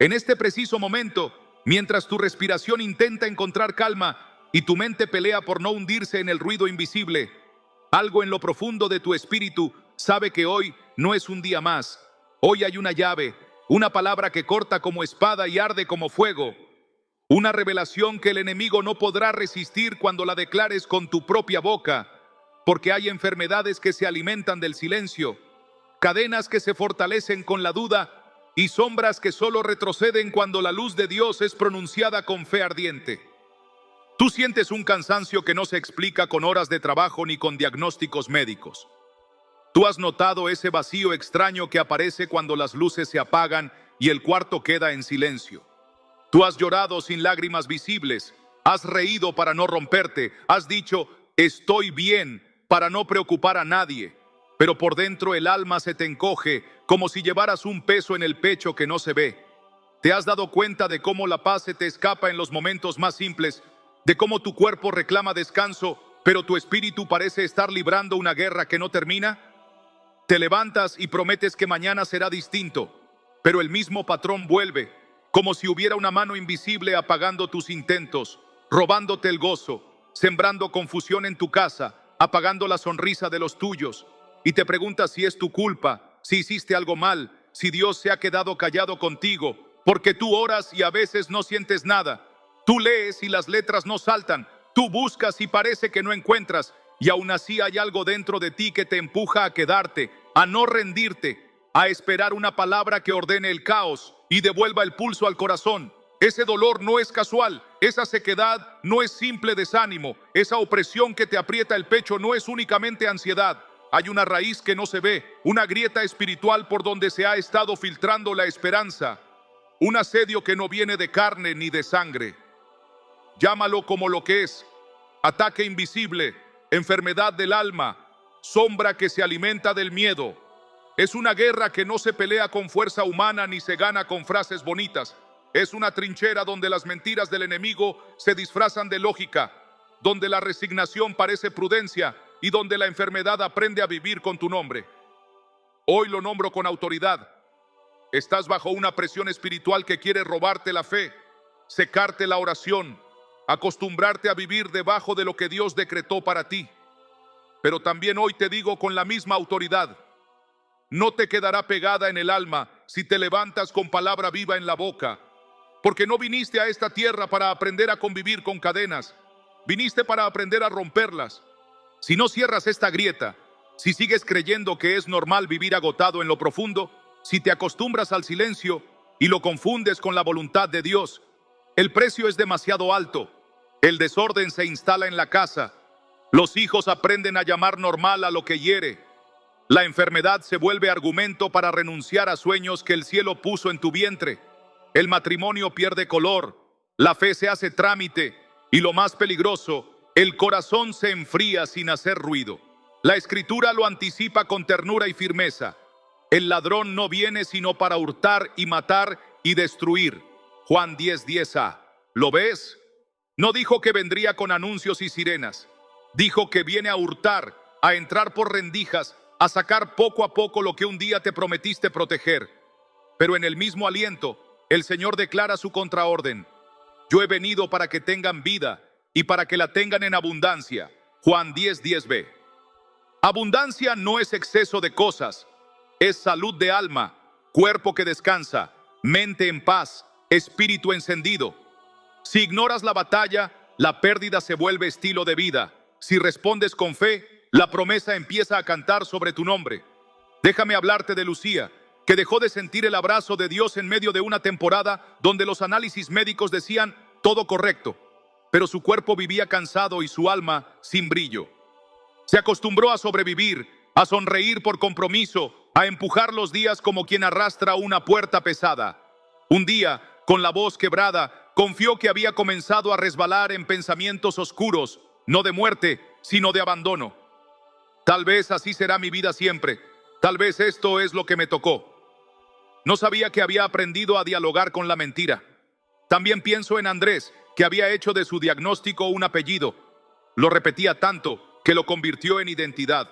En este preciso momento, mientras tu respiración intenta encontrar calma y tu mente pelea por no hundirse en el ruido invisible, algo en lo profundo de tu espíritu sabe que hoy no es un día más. Hoy hay una llave, una palabra que corta como espada y arde como fuego. Una revelación que el enemigo no podrá resistir cuando la declares con tu propia boca, porque hay enfermedades que se alimentan del silencio, cadenas que se fortalecen con la duda y sombras que solo retroceden cuando la luz de Dios es pronunciada con fe ardiente. Tú sientes un cansancio que no se explica con horas de trabajo ni con diagnósticos médicos. Tú has notado ese vacío extraño que aparece cuando las luces se apagan y el cuarto queda en silencio. Tú has llorado sin lágrimas visibles, has reído para no romperte, has dicho, estoy bien, para no preocupar a nadie, pero por dentro el alma se te encoge como si llevaras un peso en el pecho que no se ve. ¿Te has dado cuenta de cómo la paz se te escapa en los momentos más simples, de cómo tu cuerpo reclama descanso, pero tu espíritu parece estar librando una guerra que no termina? Te levantas y prometes que mañana será distinto, pero el mismo patrón vuelve, como si hubiera una mano invisible apagando tus intentos, robándote el gozo, sembrando confusión en tu casa, apagando la sonrisa de los tuyos. Y te preguntas si es tu culpa, si hiciste algo mal, si Dios se ha quedado callado contigo, porque tú oras y a veces no sientes nada. Tú lees y las letras no saltan, tú buscas y parece que no encuentras, y aún así hay algo dentro de ti que te empuja a quedarte, a no rendirte, a esperar una palabra que ordene el caos y devuelva el pulso al corazón. Ese dolor no es casual, esa sequedad no es simple desánimo, esa opresión que te aprieta el pecho no es únicamente ansiedad. Hay una raíz que no se ve, una grieta espiritual por donde se ha estado filtrando la esperanza, un asedio que no viene de carne ni de sangre. Llámalo como lo que es: ataque invisible, enfermedad del alma, sombra que se alimenta del miedo. Es una guerra que no se pelea con fuerza humana ni se gana con frases bonitas. Es una trinchera donde las mentiras del enemigo se disfrazan de lógica, donde la resignación parece prudencia y donde la enfermedad aprende a vivir con tu nombre. Hoy lo nombro con autoridad. Estás bajo una presión espiritual que quiere robarte la fe, secarte la oración, acostumbrarte a vivir debajo de lo que Dios decretó para ti. Pero también hoy te digo con la misma autoridad: no te quedará pegada en el alma si te levantas con palabra viva en la boca, porque no viniste a esta tierra para aprender a convivir con cadenas, viniste para aprender a romperlas. Si no cierras esta grieta, si sigues creyendo que es normal vivir agotado en lo profundo, si te acostumbras al silencio y lo confundes con la voluntad de Dios, el precio es demasiado alto. El desorden se instala en la casa. Los hijos aprenden a llamar normal a lo que hiere. La enfermedad se vuelve argumento para renunciar a sueños que el cielo puso en tu vientre. El matrimonio pierde color. La fe se hace trámite. Y lo más peligroso, el corazón se enfría sin hacer ruido. La Escritura lo anticipa con ternura y firmeza. El ladrón no viene sino para hurtar y matar y destruir. Juan 10:10a. ¿Lo ves? No dijo que vendría con anuncios y sirenas. Dijo que viene a hurtar, a entrar por rendijas, a sacar poco a poco lo que un día te prometiste proteger. Pero en el mismo aliento, el Señor declara su contraorden: yo he venido para que tengan vida y para que la tengan en abundancia. Juan 10:10b. Abundancia no es exceso de cosas, es salud de alma, cuerpo que descansa, mente en paz, espíritu encendido. Si ignoras la batalla, la pérdida se vuelve estilo de vida. Si respondes con fe, la promesa empieza a cantar sobre tu nombre. Déjame hablarte de Lucía, que dejó de sentir el abrazo de Dios en medio de una temporada donde los análisis médicos decían todo correcto, pero su cuerpo vivía cansado y su alma sin brillo. Se acostumbró a sobrevivir, a sonreír por compromiso, a empujar los días como quien arrastra una puerta pesada. Un día, con la voz quebrada, confió que había comenzado a resbalar en pensamientos oscuros, no de muerte, sino de abandono. Tal vez así será mi vida siempre. Tal vez esto es lo que me tocó. No sabía que había aprendido a dialogar con la mentira. También pienso en Andrés, que había hecho de su diagnóstico un apellido. Lo repetía tanto que lo convirtió en identidad.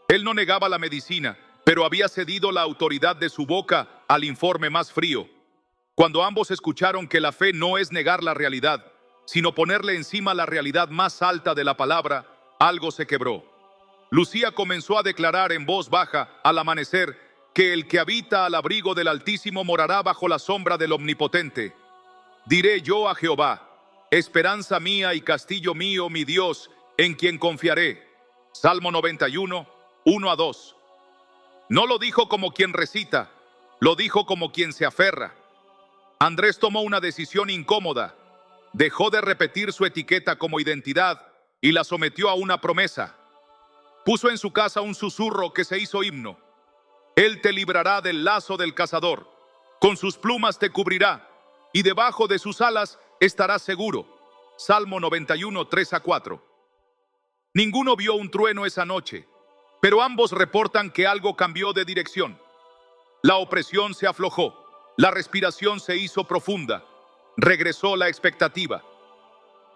Él no negaba la medicina, pero había cedido la autoridad de su boca al informe más frío. Cuando ambos escucharon que la fe no es negar la realidad, sino ponerle encima la realidad más alta de la palabra, algo se quebró. Lucía comenzó a declarar en voz baja al amanecer que el que habita al abrigo del Altísimo morará bajo la sombra del Omnipotente. Diré yo a Jehová, esperanza mía y castillo mío, mi Dios, en quien confiaré. Salmo 91, 1-2. No lo dijo como quien recita, lo dijo como quien se aferra. Andrés tomó una decisión incómoda. Dejó de repetir su etiqueta como identidad y la sometió a una promesa. Puso en su casa un susurro que se hizo himno. Él te librará del lazo del cazador, con sus plumas te cubrirá, y debajo de sus alas estarás seguro. Salmo 91, 3-4. Ninguno vio un trueno esa noche, pero ambos reportan que algo cambió de dirección. La opresión se aflojó, la respiración se hizo profunda, regresó la expectativa.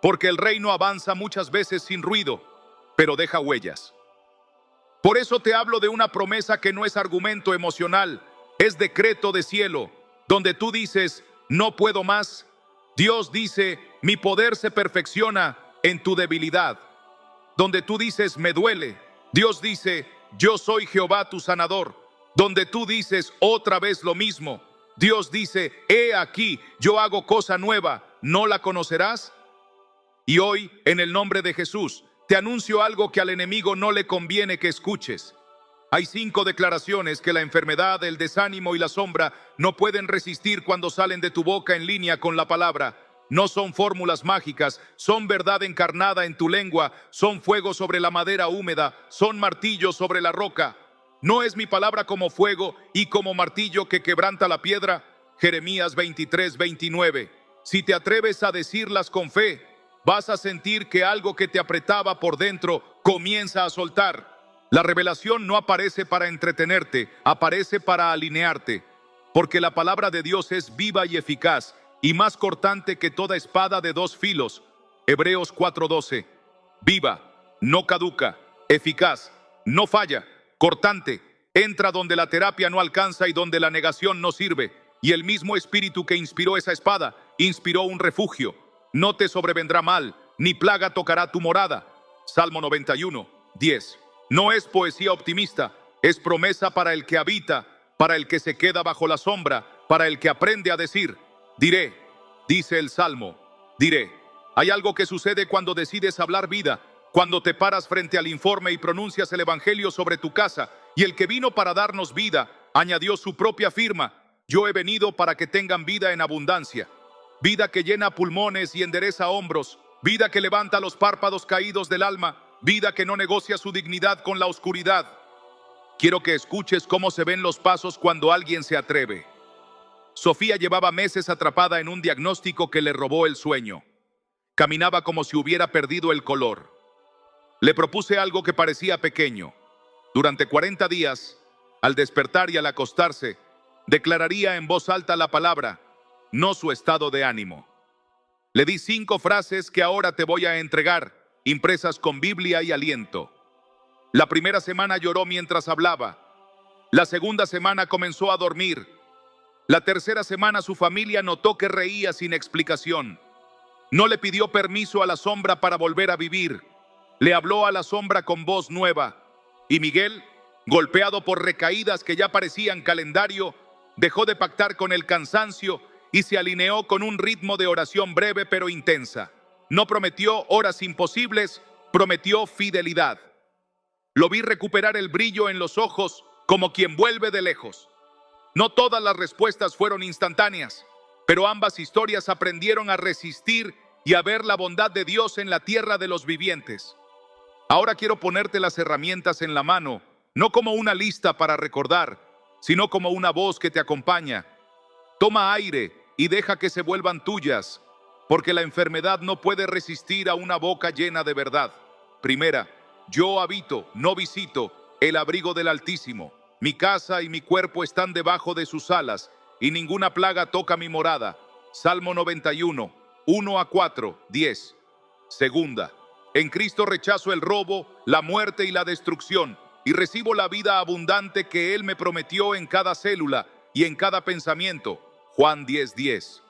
Porque el reino avanza muchas veces sin ruido, pero deja huellas. Por eso te hablo de una promesa que no es argumento emocional, es decreto de cielo, donde tú dices, no puedo más. Dios dice, mi poder se perfecciona en tu debilidad. Donde tú dices, me duele, Dios dice, yo soy Jehová tu sanador. Donde tú dices otra vez lo mismo, Dios dice, he aquí, yo hago cosa nueva, ¿no la conocerás? Y hoy, en el nombre de Jesús, te anuncio algo que al enemigo no le conviene que escuches. Hay 5 declaraciones que la enfermedad, el desánimo y la sombra no pueden resistir cuando salen de tu boca en línea con la palabra. No son fórmulas mágicas, son verdad encarnada en tu lengua, son fuego sobre la madera húmeda, son martillos sobre la roca. ¿No es mi palabra como fuego y como martillo que quebranta la piedra? Jeremías 23, 29. Si te atreves a decirlas con fe, vas a sentir que algo que te apretaba por dentro comienza a soltar. La revelación no aparece para entretenerte, aparece para alinearte. Porque la palabra de Dios es viva y eficaz, y más cortante que toda espada de 2 filos. Hebreos 4:12. Viva, no caduca, eficaz, no falla, cortante, entra donde la terapia no alcanza y donde la negación no sirve. Y el mismo espíritu que inspiró esa espada, inspiró un refugio. No te sobrevendrá mal, ni plaga tocará tu morada. Salmo 91, 10. No es poesía optimista, es promesa para el que habita, para el que se queda bajo la sombra, para el que aprende a decir, diré, dice el Salmo, diré. Hay algo que sucede cuando decides hablar vida, cuando te paras frente al informe y pronuncias el evangelio sobre tu casa, y el que vino para darnos vida, añadió su propia firma, yo he venido para que tengan vida en abundancia. Vida que llena pulmones y endereza hombros, vida que levanta los párpados caídos del alma, vida que no negocia su dignidad con la oscuridad. Quiero que escuches cómo se ven los pasos cuando alguien se atreve. Sofía llevaba meses atrapada en un diagnóstico que le robó el sueño. Caminaba como si hubiera perdido el color. Le propuse algo que parecía pequeño. Durante 40 días, al despertar y al acostarse, declararía en voz alta la palabra, no su estado de ánimo. Le di 5 frases que ahora te voy a entregar, impresas con Biblia y aliento. La primera semana lloró mientras hablaba. La segunda semana comenzó a dormir. La tercera semana su familia notó que reía sin explicación. No le pidió permiso a la sombra para volver a vivir. Le habló a la sombra con voz nueva. Y Miguel, golpeado por recaídas que ya parecían calendario, dejó de pactar con el cansancio y se alineó con un ritmo de oración breve pero intensa. No prometió horas imposibles, prometió fidelidad. Lo vi recuperar el brillo en los ojos como quien vuelve de lejos. No todas las respuestas fueron instantáneas, pero ambas historias aprendieron a resistir y a ver la bondad de Dios en la tierra de los vivientes. Ahora quiero ponerte las herramientas en la mano, no como una lista para recordar, sino como una voz que te acompaña. Toma aire y deja que se vuelvan tuyas, porque la enfermedad no puede resistir a una boca llena de verdad. Primera, yo habito, no visito, el abrigo del Altísimo. Mi casa y mi cuerpo están debajo de sus alas, y ninguna plaga toca mi morada. Salmo 91, 1-4, 10. Segunda, en Cristo rechazo el robo, la muerte y la destrucción, y recibo la vida abundante que Él me prometió en cada célula y en cada pensamiento. Juan 10:10.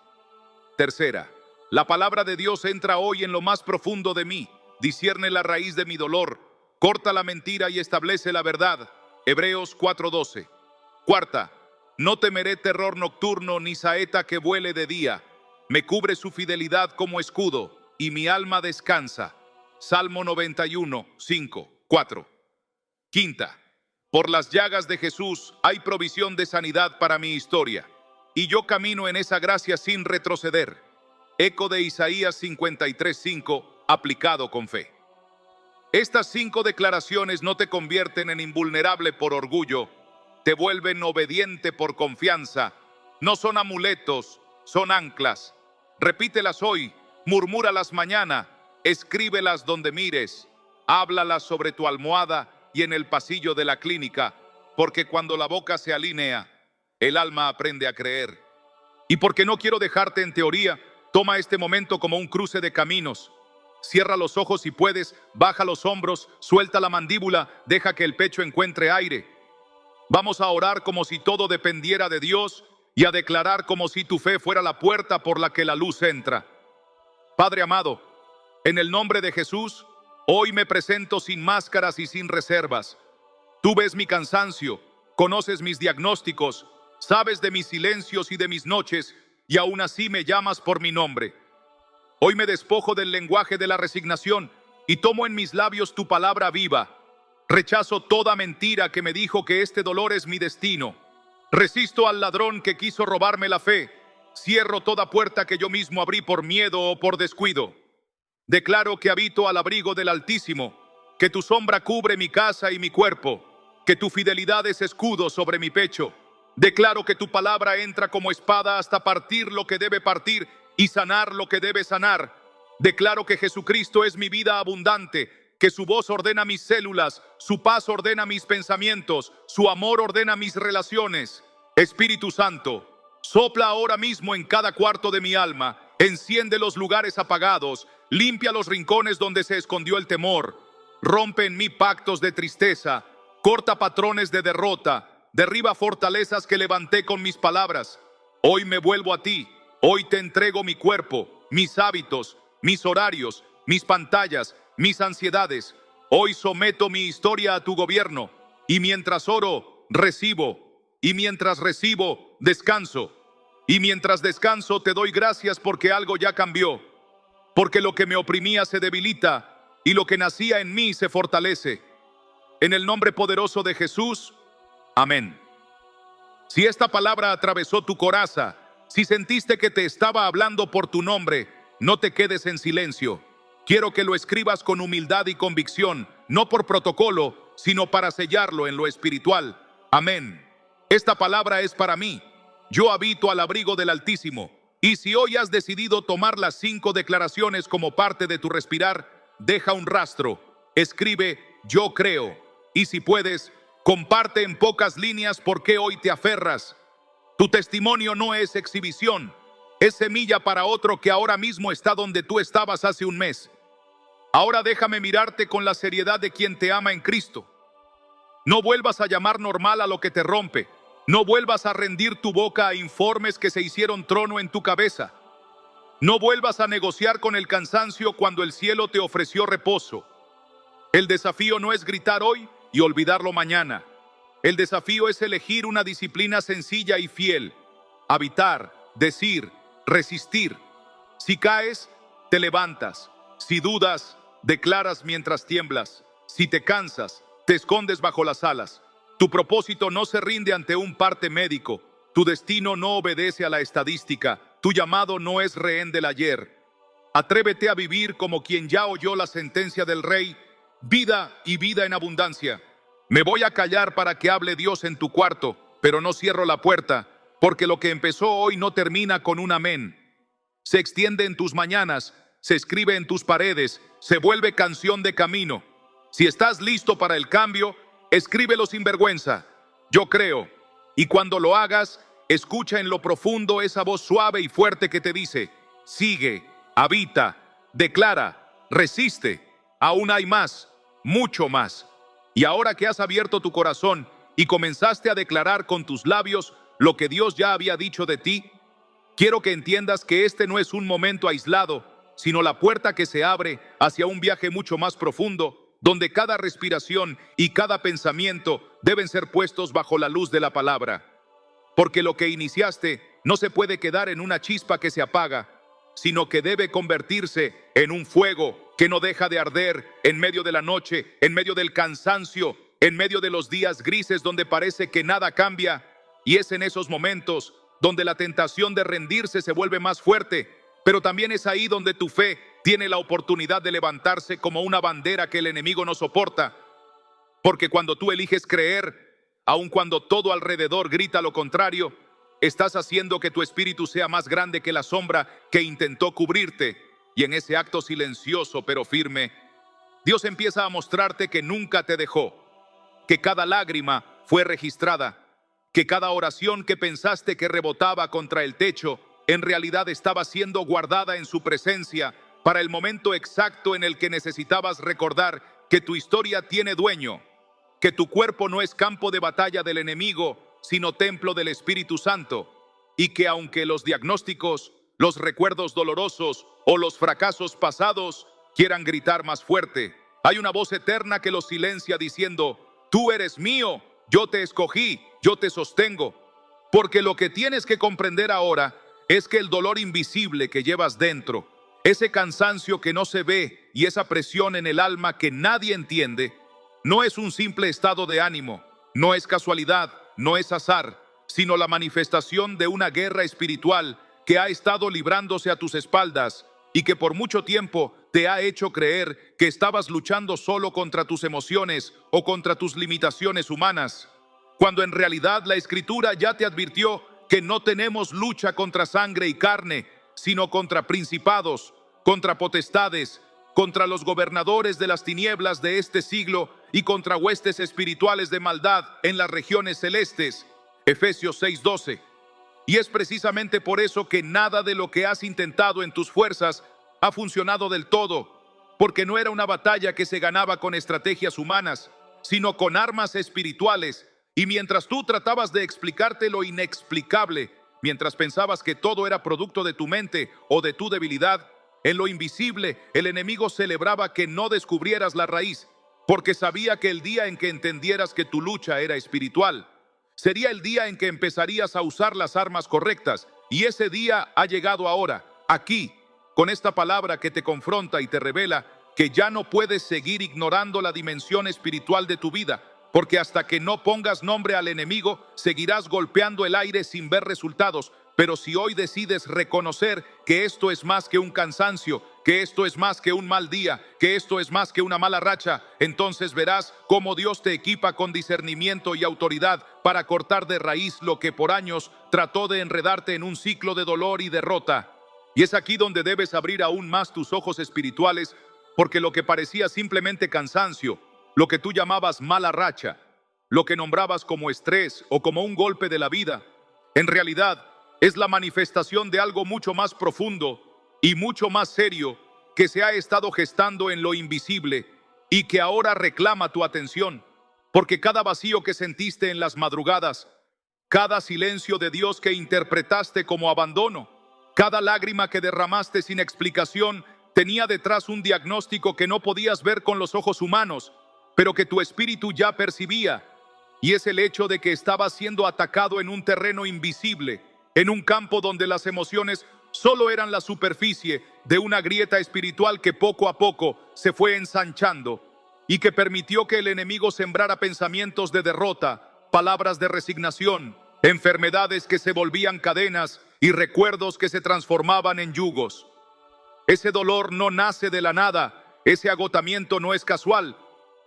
Tercera, la palabra de Dios entra hoy en lo más profundo de mí, discierne la raíz de mi dolor, corta la mentira y establece la verdad. Hebreos 4:12. Cuarta, no temeré terror nocturno ni saeta que vuele de día. Me cubre su fidelidad como escudo y mi alma descansa. Salmo 91, 5, 4. Quinta, por las llagas de Jesús hay provisión de sanidad para mi historia, y yo camino en esa gracia sin retroceder. Eco de Isaías 53:5, aplicado con fe. Estas 5 declaraciones no te convierten en invulnerable por orgullo, te vuelven obediente por confianza. No son amuletos, son anclas. Repítelas hoy, murmúralas mañana, escríbelas donde mires, háblalas sobre tu almohada y en el pasillo de la clínica, porque cuando la boca se alinea, el alma aprende a creer. Y porque no quiero dejarte en teoría, toma este momento como un cruce de caminos. Cierra los ojos si puedes, baja los hombros, suelta la mandíbula, deja que el pecho encuentre aire. Vamos a orar como si todo dependiera de Dios y a declarar como si tu fe fuera la puerta por la que la luz entra. Padre amado, en el nombre de Jesús, hoy me presento sin máscaras y sin reservas. Tú ves mi cansancio, conoces mis diagnósticos, sabes de mis silencios y de mis noches, y aún así me llamas por mi nombre. Hoy me despojo del lenguaje de la resignación y tomo en mis labios tu palabra viva. Rechazo toda mentira que me dijo que este dolor es mi destino. Resisto al ladrón que quiso robarme la fe. Cierro toda puerta que yo mismo abrí por miedo o por descuido. Declaro que habito al abrigo del Altísimo, que tu sombra cubre mi casa y mi cuerpo, que tu fidelidad es escudo sobre mi pecho. Declaro que tu palabra entra como espada hasta partir lo que debe partir y sanar lo que debe sanar. Declaro que Jesucristo es mi vida abundante, que su voz ordena mis células, su paz ordena mis pensamientos, su amor ordena mis relaciones. Espíritu Santo, sopla ahora mismo en cada cuarto de mi alma, enciende los lugares apagados, limpia los rincones donde se escondió el temor, rompe en mí pactos de tristeza, corta patrones de derrota, derriba fortalezas que levanté con mis palabras. Hoy me vuelvo a ti, hoy te entrego mi cuerpo, mis hábitos, mis horarios, mis pantallas, mis ansiedades. Hoy someto mi historia a tu gobierno, y mientras oro, recibo, y mientras recibo, descanso, y mientras descanso te doy gracias porque algo ya cambió, porque lo que me oprimía se debilita, y lo que nacía en mí se fortalece. En el nombre poderoso de Jesús, amén. Si esta palabra atravesó tu coraza, si sentiste que te estaba hablando por tu nombre, no te quedes en silencio. Quiero que lo escribas con humildad y convicción, no por protocolo, sino para sellarlo en lo espiritual. Amén. Esta palabra es para mí. Yo habito al abrigo del Altísimo. Y si hoy has decidido tomar las 5 declaraciones como parte de tu respirar, deja un rastro. Escribe, yo creo. Y si puedes, comparte en pocas líneas por qué hoy te aferras. Tu testimonio no es exhibición. Es semilla para otro que ahora mismo está donde tú estabas hace un mes. Ahora déjame mirarte con la seriedad de quien te ama en Cristo. No vuelvas a llamar normal a lo que te rompe. No vuelvas a rendir tu boca a informes que se hicieron trono en tu cabeza. No vuelvas a negociar con el cansancio cuando el cielo te ofreció reposo. El desafío no es gritar hoy y olvidarlo mañana. El desafío es elegir una disciplina sencilla y fiel. Habitar, decir, resistir. Si caes, te levantas. Si dudas, declaras mientras tiemblas. Si te cansas, te escondes bajo las alas. Tu propósito no se rinde ante un parte médico. Tu destino no obedece a la estadística. Tu llamado no es rehén del ayer. Atrévete a vivir como quien ya oyó la sentencia del Rey, vida y vida en abundancia. Me voy a callar para que hable Dios en tu cuarto, pero no cierro la puerta, porque lo que empezó hoy no termina con un amén. Se extiende en tus mañanas, se escribe en tus paredes, se vuelve canción de camino. Si estás listo para el cambio, escríbelo sin vergüenza. Yo creo. Y cuando lo hagas, escucha en lo profundo esa voz suave y fuerte que te dice, sigue, habita, declara, resiste. Aún hay más, mucho más. Y ahora que has abierto tu corazón y comenzaste a declarar con tus labios lo que Dios ya había dicho de ti, Quiero que entiendas que este no es un momento aislado, sino la puerta que se abre hacia un viaje mucho más profundo, donde cada respiración y cada pensamiento deben ser puestos bajo la luz de la palabra. Porque lo que iniciaste no se puede quedar en una chispa que se apaga, sino que debe convertirse en un fuego que no deja de arder en medio de la noche, en medio del cansancio, en medio de los días grises donde parece que nada cambia. Y es en esos momentos donde la tentación de rendirse se vuelve más fuerte, pero también es ahí donde tu fe tiene la oportunidad de levantarse como una bandera que el enemigo no soporta. Porque cuando tú eliges creer, aun cuando todo alrededor grita lo contrario, estás haciendo que tu espíritu sea más grande que la sombra que intentó cubrirte. Y en ese acto silencioso pero firme, Dios empieza a mostrarte que nunca te dejó, que cada lágrima fue registrada, que cada oración que pensaste que rebotaba contra el techo, en realidad estaba siendo guardada en su presencia para el momento exacto en el que necesitabas recordar que tu historia tiene dueño, que tu cuerpo no es campo de batalla del enemigo, sino templo del Espíritu Santo, y que aunque los diagnósticos, los recuerdos dolorosos o los fracasos pasados quieran gritar más fuerte, hay una voz eterna que los silencia diciendo: tú eres mío, yo te escogí, yo te sostengo. Porque lo que tienes que comprender ahora es que el dolor invisible que llevas dentro, ese cansancio que no se ve y esa presión en el alma que nadie entiende, no es un simple estado de ánimo, no es casualidad, no es azar, sino la manifestación de una guerra espiritual que ha estado librándose a tus espaldas y que por mucho tiempo te ha hecho creer que estabas luchando solo contra tus emociones o contra tus limitaciones humanas, cuando en realidad la Escritura ya te advirtió que no tenemos lucha contra sangre y carne, sino contra principados, contra potestades, contra los gobernadores de las tinieblas de este siglo y contra huestes espirituales de maldad en las regiones celestes. Efesios 6:12. Y es precisamente por eso que nada de lo que has intentado en tus fuerzas ha funcionado del todo, porque no era una batalla que se ganaba con estrategias humanas, sino con armas espirituales. Y mientras tú tratabas de explicarte lo inexplicable, mientras pensabas que todo era producto de tu mente o de tu debilidad, en lo invisible el enemigo celebraba que no descubrieras la raíz, porque sabía que el día en que entendieras que tu lucha era espiritual, sería el día en que empezarías a usar las armas correctas. Y ese día ha llegado ahora, aquí, con esta palabra que te confronta y te revela que ya no puedes seguir ignorando la dimensión espiritual de tu vida, porque hasta que no pongas nombre al enemigo, seguirás golpeando el aire sin ver resultados. Pero si hoy decides reconocer que esto es más que un cansancio, que esto es más que un mal día, que esto es más que una mala racha, entonces verás cómo Dios te equipa con discernimiento y autoridad para cortar de raíz lo que por años trató de enredarte en un ciclo de dolor y derrota. Y es aquí donde debes abrir aún más tus ojos espirituales, porque lo que parecía simplemente cansancio, lo que tú llamabas mala racha, lo que nombrabas como estrés o como un golpe de la vida, en realidad es la manifestación de algo mucho más profundo y mucho más serio que se ha estado gestando en lo invisible y que ahora reclama tu atención. Porque cada vacío que sentiste en las madrugadas, cada silencio de Dios que interpretaste como abandono, cada lágrima que derramaste sin explicación, tenía detrás un diagnóstico que no podías ver con los ojos humanos, pero que tu espíritu ya percibía. Y es el hecho de que estabas siendo atacado en un terreno invisible, en un campo donde las emociones solo eran la superficie de una grieta espiritual que poco a poco se fue ensanchando y que permitió que el enemigo sembrara pensamientos de derrota, palabras de resignación, enfermedades que se volvían cadenas y recuerdos que se transformaban en yugos. Ese dolor no nace de la nada, ese agotamiento no es casual,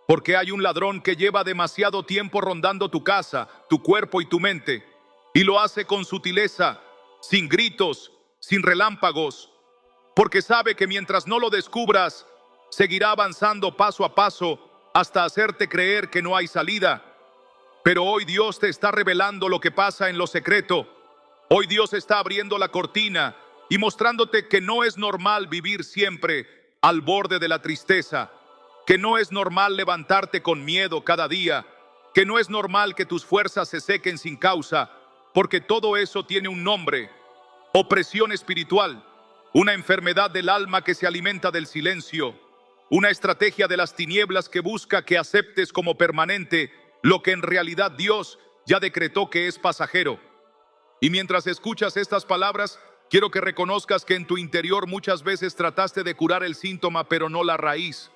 porque hay un ladrón que lleva demasiado tiempo rondando tu casa, tu cuerpo y tu mente, y lo hace con sutileza, sin gritos, sin relámpagos, porque sabe que mientras no lo descubras, seguirá avanzando paso a paso hasta hacerte creer que no hay salida. Pero hoy Dios te está revelando lo que pasa en lo secreto. Hoy Dios está abriendo la cortina y mostrándote que no es normal vivir siempre al borde de la tristeza, que no es normal levantarte con miedo cada día, que no es normal que tus fuerzas se sequen sin causa, porque todo eso tiene un nombre. opresión espiritual, una enfermedad del alma que se alimenta del silencio, una estrategia de las tinieblas que busca que aceptes como permanente lo que en realidad Dios ya decretó que es pasajero. Y mientras escuchas estas palabras, quiero que reconozcas que en tu interior muchas veces trataste de curar el síntoma, pero no la raíz.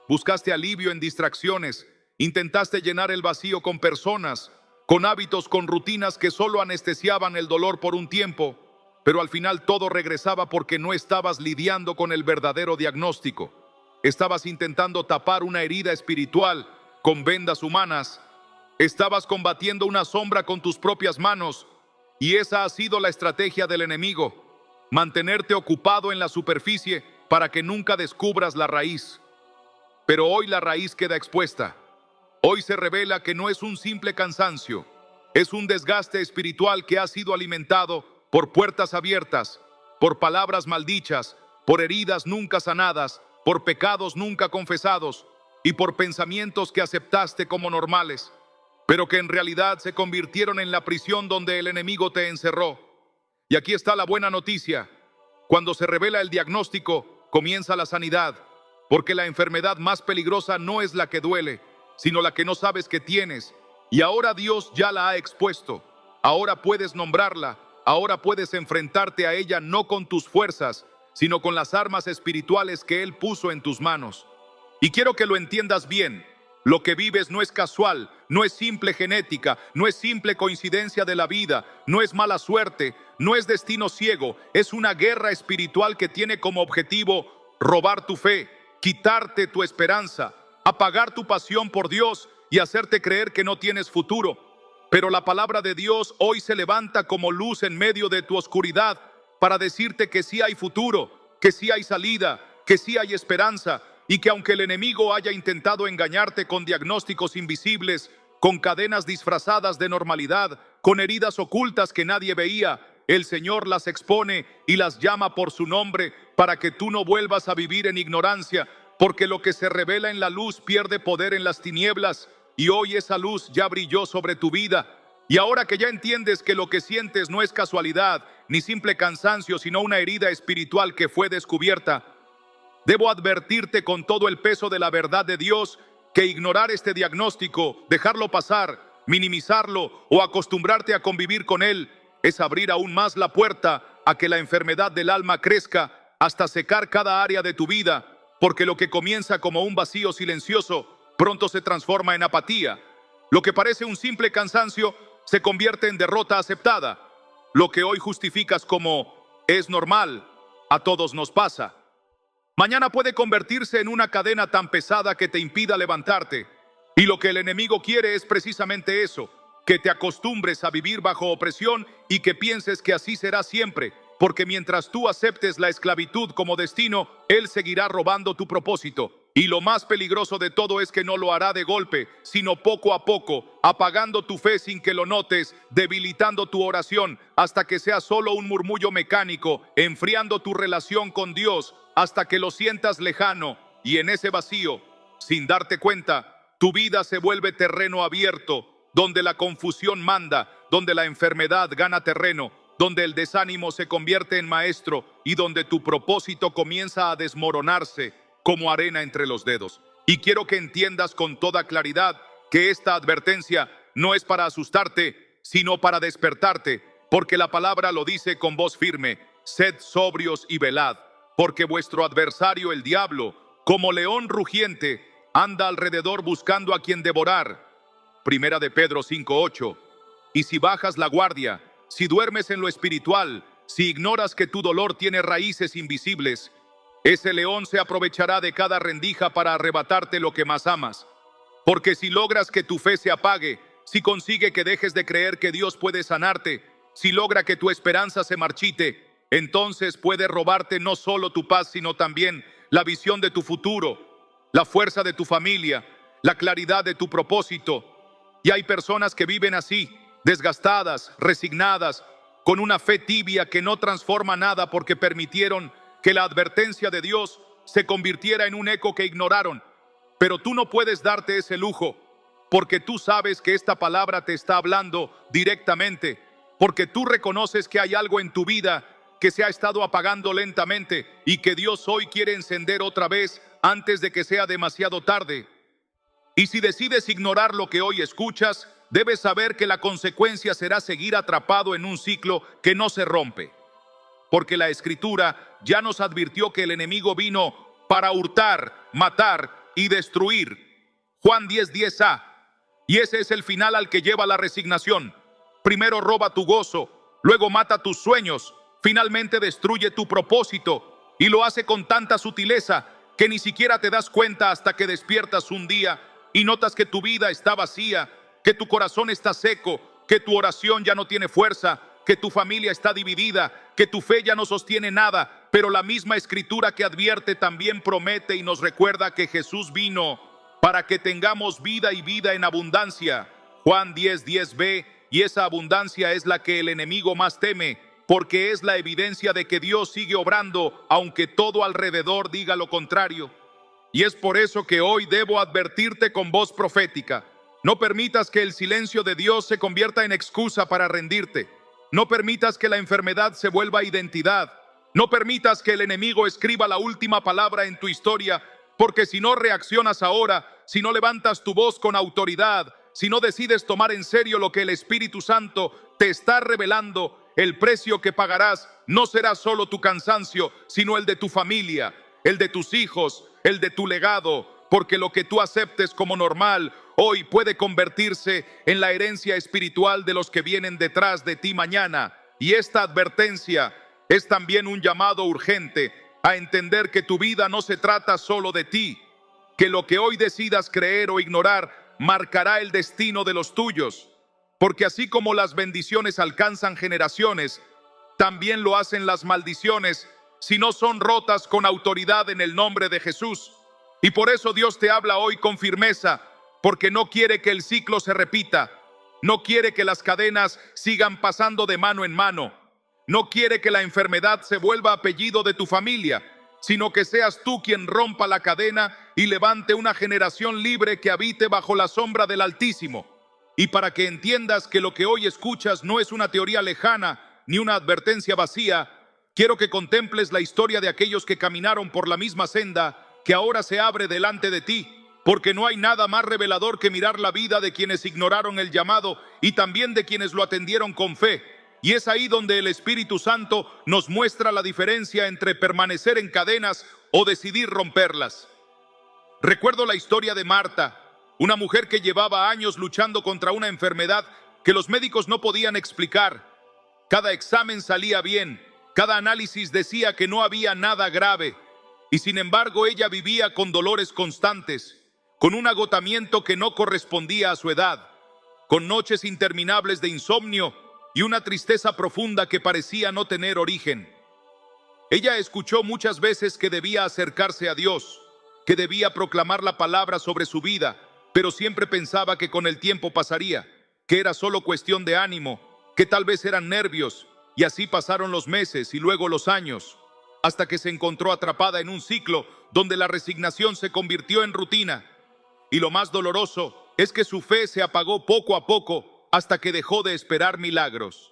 Buscaste alivio en distracciones, intentaste llenar el vacío con personas, con hábitos, con rutinas que solo anestesiaban el dolor por un tiempo, pero al final todo regresaba porque no estabas lidiando con el verdadero diagnóstico. Estabas intentando tapar una herida espiritual con vendas humanas. Estabas combatiendo una sombra con tus propias manos, y esa ha sido la estrategia del enemigo: mantenerte ocupado en la superficie para que nunca descubras la raíz. Pero hoy la raíz queda expuesta. Hoy se revela que no es un simple cansancio, es un desgaste espiritual que ha sido alimentado por puertas abiertas, por palabras maldichas, por heridas nunca sanadas, por pecados nunca confesados y por pensamientos que aceptaste como normales, pero que en realidad se convirtieron en la prisión donde el enemigo te encerró. Y aquí está la buena noticia: cuando se revela el diagnóstico, comienza la sanidad, porque la enfermedad más peligrosa no es la que duele, sino la que no sabes que tienes. Y ahora Dios ya la ha expuesto. Ahora puedes nombrarla, ahora puedes enfrentarte a ella no con tus fuerzas, sino con las armas espirituales que Él puso en tus manos. Y quiero que lo entiendas bien. Lo que vives no es casual, no es simple genética, no es simple coincidencia de la vida, no es mala suerte, no es destino ciego. Es una guerra espiritual que tiene como objetivo robar tu fe, quitarte tu esperanza, apagar tu pasión por Dios y hacerte creer que no tienes futuro. Pero la palabra de Dios hoy se levanta como luz en medio de tu oscuridad para decirte que sí hay futuro, que sí hay salida, que sí hay esperanza, y que aunque el enemigo haya intentado engañarte con diagnósticos invisibles, con cadenas disfrazadas de normalidad, con heridas ocultas que nadie veía, el Señor las expone y las llama por su nombre para que tú no vuelvas a vivir en ignorancia, porque lo que se revela en la luz pierde poder en las tinieblas, y hoy esa luz ya brilló sobre tu vida. Y ahora que ya entiendes que lo que sientes no es casualidad, ni simple cansancio, sino una herida espiritual que fue descubierta, debo advertirte con todo el peso de la verdad de Dios que ignorar este diagnóstico, dejarlo pasar, minimizarlo o acostumbrarte a convivir con él es abrir aún más la puerta a que la enfermedad del alma crezca hasta secar cada área de tu vida, porque lo que comienza como un vacío silencioso pronto se transforma en apatía. Lo que parece un simple cansancio se convierte en derrota aceptada. Lo que hoy justificas como es normal, a todos nos pasa, mañana puede convertirse en una cadena tan pesada que te impida levantarte. Y lo que el enemigo quiere es precisamente eso: que te acostumbres a vivir bajo opresión y que pienses que así será siempre, porque mientras tú aceptes la esclavitud como destino, él seguirá robando tu propósito. Y lo más peligroso de todo es que no lo hará de golpe, sino poco a poco, apagando tu fe sin que lo notes, debilitando tu oración hasta que sea solo un murmullo mecánico, enfriando tu relación con Dios hasta que lo sientas lejano. Y en ese vacío, sin darte cuenta, tu vida se vuelve terreno abierto, donde la confusión manda, donde la enfermedad gana terreno, donde el desánimo se convierte en maestro y donde tu propósito comienza a desmoronarse como arena entre los dedos. Y quiero que entiendas con toda claridad que esta advertencia no es para asustarte, sino para despertarte, porque la palabra lo dice con voz firme: sed sobrios y velad, porque vuestro adversario el diablo, como león rugiente, anda alrededor buscando a quien devorar. Primera de Pedro 5:8. Y si bajas la guardia, si duermes en lo espiritual, si ignoras que tu dolor tiene raíces invisibles, ese león se aprovechará de cada rendija para arrebatarte lo que más amas. Porque si logras que tu fe se apague, si consigue que dejes de creer que Dios puede sanarte, si logra que tu esperanza se marchite, entonces puede robarte no solo tu paz, sino también la visión de tu futuro, la fuerza de tu familia, la claridad de tu propósito. Y hay personas que viven así, desgastadas, resignadas, con una fe tibia que no transforma nada porque permitieron que la advertencia de Dios se convirtiera en un eco que ignoraron. Pero tú no puedes darte ese lujo, porque tú sabes que esta palabra te está hablando directamente, porque tú reconoces que hay algo en tu vida que se ha estado apagando lentamente y que Dios hoy quiere encender otra vez antes de que sea demasiado tarde. Y si decides ignorar lo que hoy escuchas, debes saber que la consecuencia será seguir atrapado en un ciclo que no se rompe. Porque la Escritura ya nos advirtió que el enemigo vino para hurtar, matar y destruir. Juan 10:10a. Y ese es el final al que lleva la resignación. Primero roba tu gozo, luego mata tus sueños, finalmente destruye tu propósito, y lo hace con tanta sutileza que ni siquiera te das cuenta hasta que despiertas un día y notas que tu vida está vacía, que tu corazón está seco, que tu oración ya no tiene fuerza, que tu familia está dividida, que tu fe ya no sostiene nada. Pero la misma Escritura que advierte también promete y nos recuerda que Jesús vino para que tengamos vida y vida en abundancia. Juan 10:10b. Y esa abundancia es la que el enemigo más teme, porque es la evidencia de que Dios sigue obrando, aunque todo alrededor diga lo contrario. Y es por eso que hoy debo advertirte con voz profética. No permitas que el silencio de Dios se convierta en excusa para rendirte. No permitas que la enfermedad se vuelva identidad. No permitas que el enemigo escriba la última palabra en tu historia, porque si no reaccionas ahora, si no levantas tu voz con autoridad, si no decides tomar en serio lo que el Espíritu Santo te está revelando, el precio que pagarás no será solo tu cansancio, sino el de tu familia, el de tus hijos, el de tu legado, porque lo que tú aceptes como normal hoy puede convertirse en la herencia espiritual de los que vienen detrás de ti mañana. Y esta advertencia es también un llamado urgente a entender que tu vida no se trata solo de ti, que lo que hoy decidas creer o ignorar marcará el destino de los tuyos, porque así como las bendiciones alcanzan generaciones, también lo hacen las maldiciones si no son rotas con autoridad en el nombre de Jesús. Y por eso Dios te habla hoy con firmeza, porque no quiere que el ciclo se repita, no quiere que las cadenas sigan pasando de mano en mano, no quiere que la enfermedad se vuelva apellido de tu familia, sino que seas tú quien rompa la cadena y levante una generación libre que habite bajo la sombra del Altísimo. Y para que entiendas que lo que hoy escuchas no es una teoría lejana ni una advertencia vacía, quiero que contemples la historia de aquellos que caminaron por la misma senda que ahora se abre delante de ti, porque no hay nada más revelador que mirar la vida de quienes ignoraron el llamado y también de quienes lo atendieron con fe. Y es ahí donde el Espíritu Santo nos muestra la diferencia entre permanecer en cadenas o decidir romperlas. Recuerdo la historia de Marta, una mujer que llevaba años luchando contra una enfermedad que los médicos no podían explicar. Cada examen salía bien, cada análisis decía que no había nada grave, y sin embargo ella vivía con dolores constantes, con un agotamiento que no correspondía a su edad, con noches interminables de insomnio y una tristeza profunda que parecía no tener origen. Ella escuchó muchas veces que debía acercarse a Dios, que debía proclamar la palabra sobre su vida, pero siempre pensaba que con el tiempo pasaría, que era solo cuestión de ánimo, que tal vez eran nervios, y así pasaron los meses y luego los años, hasta que se encontró atrapada en un ciclo donde la resignación se convirtió en rutina. Y lo más doloroso es que su fe se apagó poco a poco hasta que dejó de esperar milagros.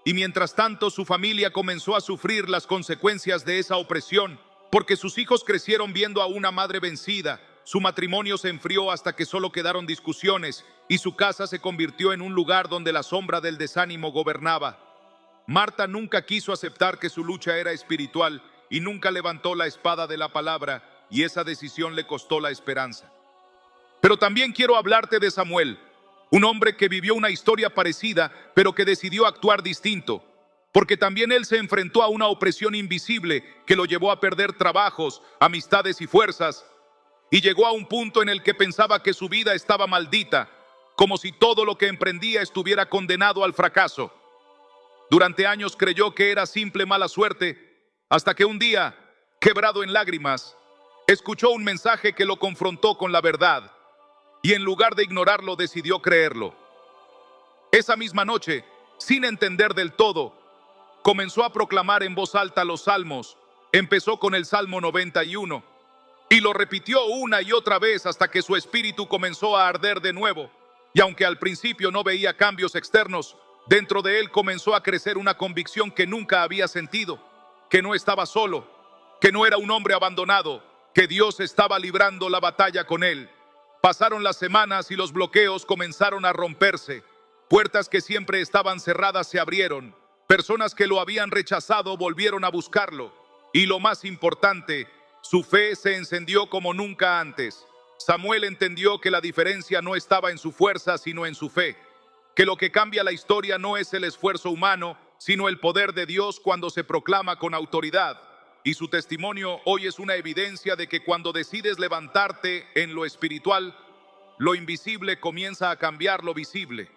Y mientras tanto, su familia comenzó a sufrir las consecuencias de esa opresión, porque sus hijos crecieron viendo a una madre vencida, su matrimonio se enfrió hasta que solo quedaron discusiones, y su casa se convirtió en un lugar donde la sombra del desánimo gobernaba. Marta nunca quiso aceptar que su lucha era espiritual y nunca levantó la espada de la palabra, y esa decisión le costó la esperanza. Pero también quiero hablarte de Samuel, un hombre que vivió una historia parecida, pero que decidió actuar distinto, porque también él se enfrentó a una opresión invisible que lo llevó a perder trabajos, amistades y fuerzas, y llegó a un punto en el que pensaba que su vida estaba maldita, como si todo lo que emprendía estuviera condenado al fracaso. Durante años creyó que era simple mala suerte, hasta que un día, quebrado en lágrimas, escuchó un mensaje que lo confrontó con la verdad, y en lugar de ignorarlo decidió creerlo. Esa misma noche, sin entender del todo, comenzó a proclamar en voz alta los salmos. Empezó con el Salmo 91 y lo repitió una y otra vez hasta que su espíritu comenzó a arder de nuevo. Y aunque al principio no veía cambios externos, Dentro de él comenzó a crecer una convicción que nunca había sentido, que no estaba solo, que no era un hombre abandonado, que Dios estaba librando la batalla con él. Pasaron las semanas y los bloqueos comenzaron a romperse. Puertas que siempre estaban cerradas se abrieron. Personas que lo habían rechazado volvieron a buscarlo. Y lo más importante, su fe se encendió como nunca antes. Samuel entendió que la diferencia no estaba en su fuerza, sino en su fe. Que lo que cambia la historia no es el esfuerzo humano, sino el poder de Dios cuando se proclama con autoridad. Y su testimonio hoy es una evidencia de que cuando decides levantarte en lo espiritual, lo invisible comienza a cambiar lo visible.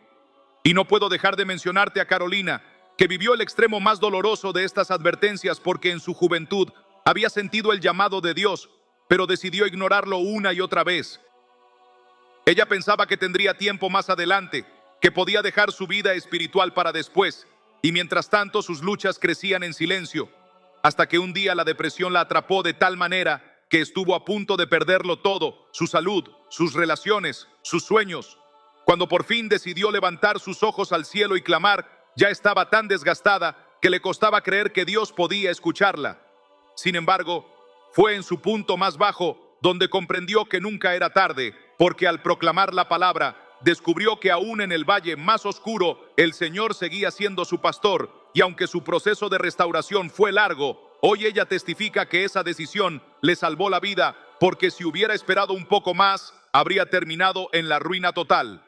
Y no puedo dejar de mencionarte a Carolina, que vivió el extremo más doloroso de estas advertencias porque en su juventud había sentido el llamado de Dios, pero decidió ignorarlo una y otra vez. Ella pensaba que tendría tiempo más adelante, que podía dejar su vida espiritual para después, y mientras tanto sus luchas crecían en silencio, hasta que un día la depresión la atrapó de tal manera que estuvo a punto de perderlo todo, su salud, sus relaciones, sus sueños. Cuando por fin decidió levantar sus ojos al cielo y clamar, ya estaba tan desgastada que le costaba creer que Dios podía escucharla. Sin embargo, fue en su punto más bajo donde comprendió que nunca era tarde, porque al proclamar la palabra, descubrió que aún en el valle más oscuro, el Señor seguía siendo su pastor, y aunque su proceso de restauración fue largo, hoy ella testifica que esa decisión le salvó la vida, porque si hubiera esperado un poco más, habría terminado en la ruina total.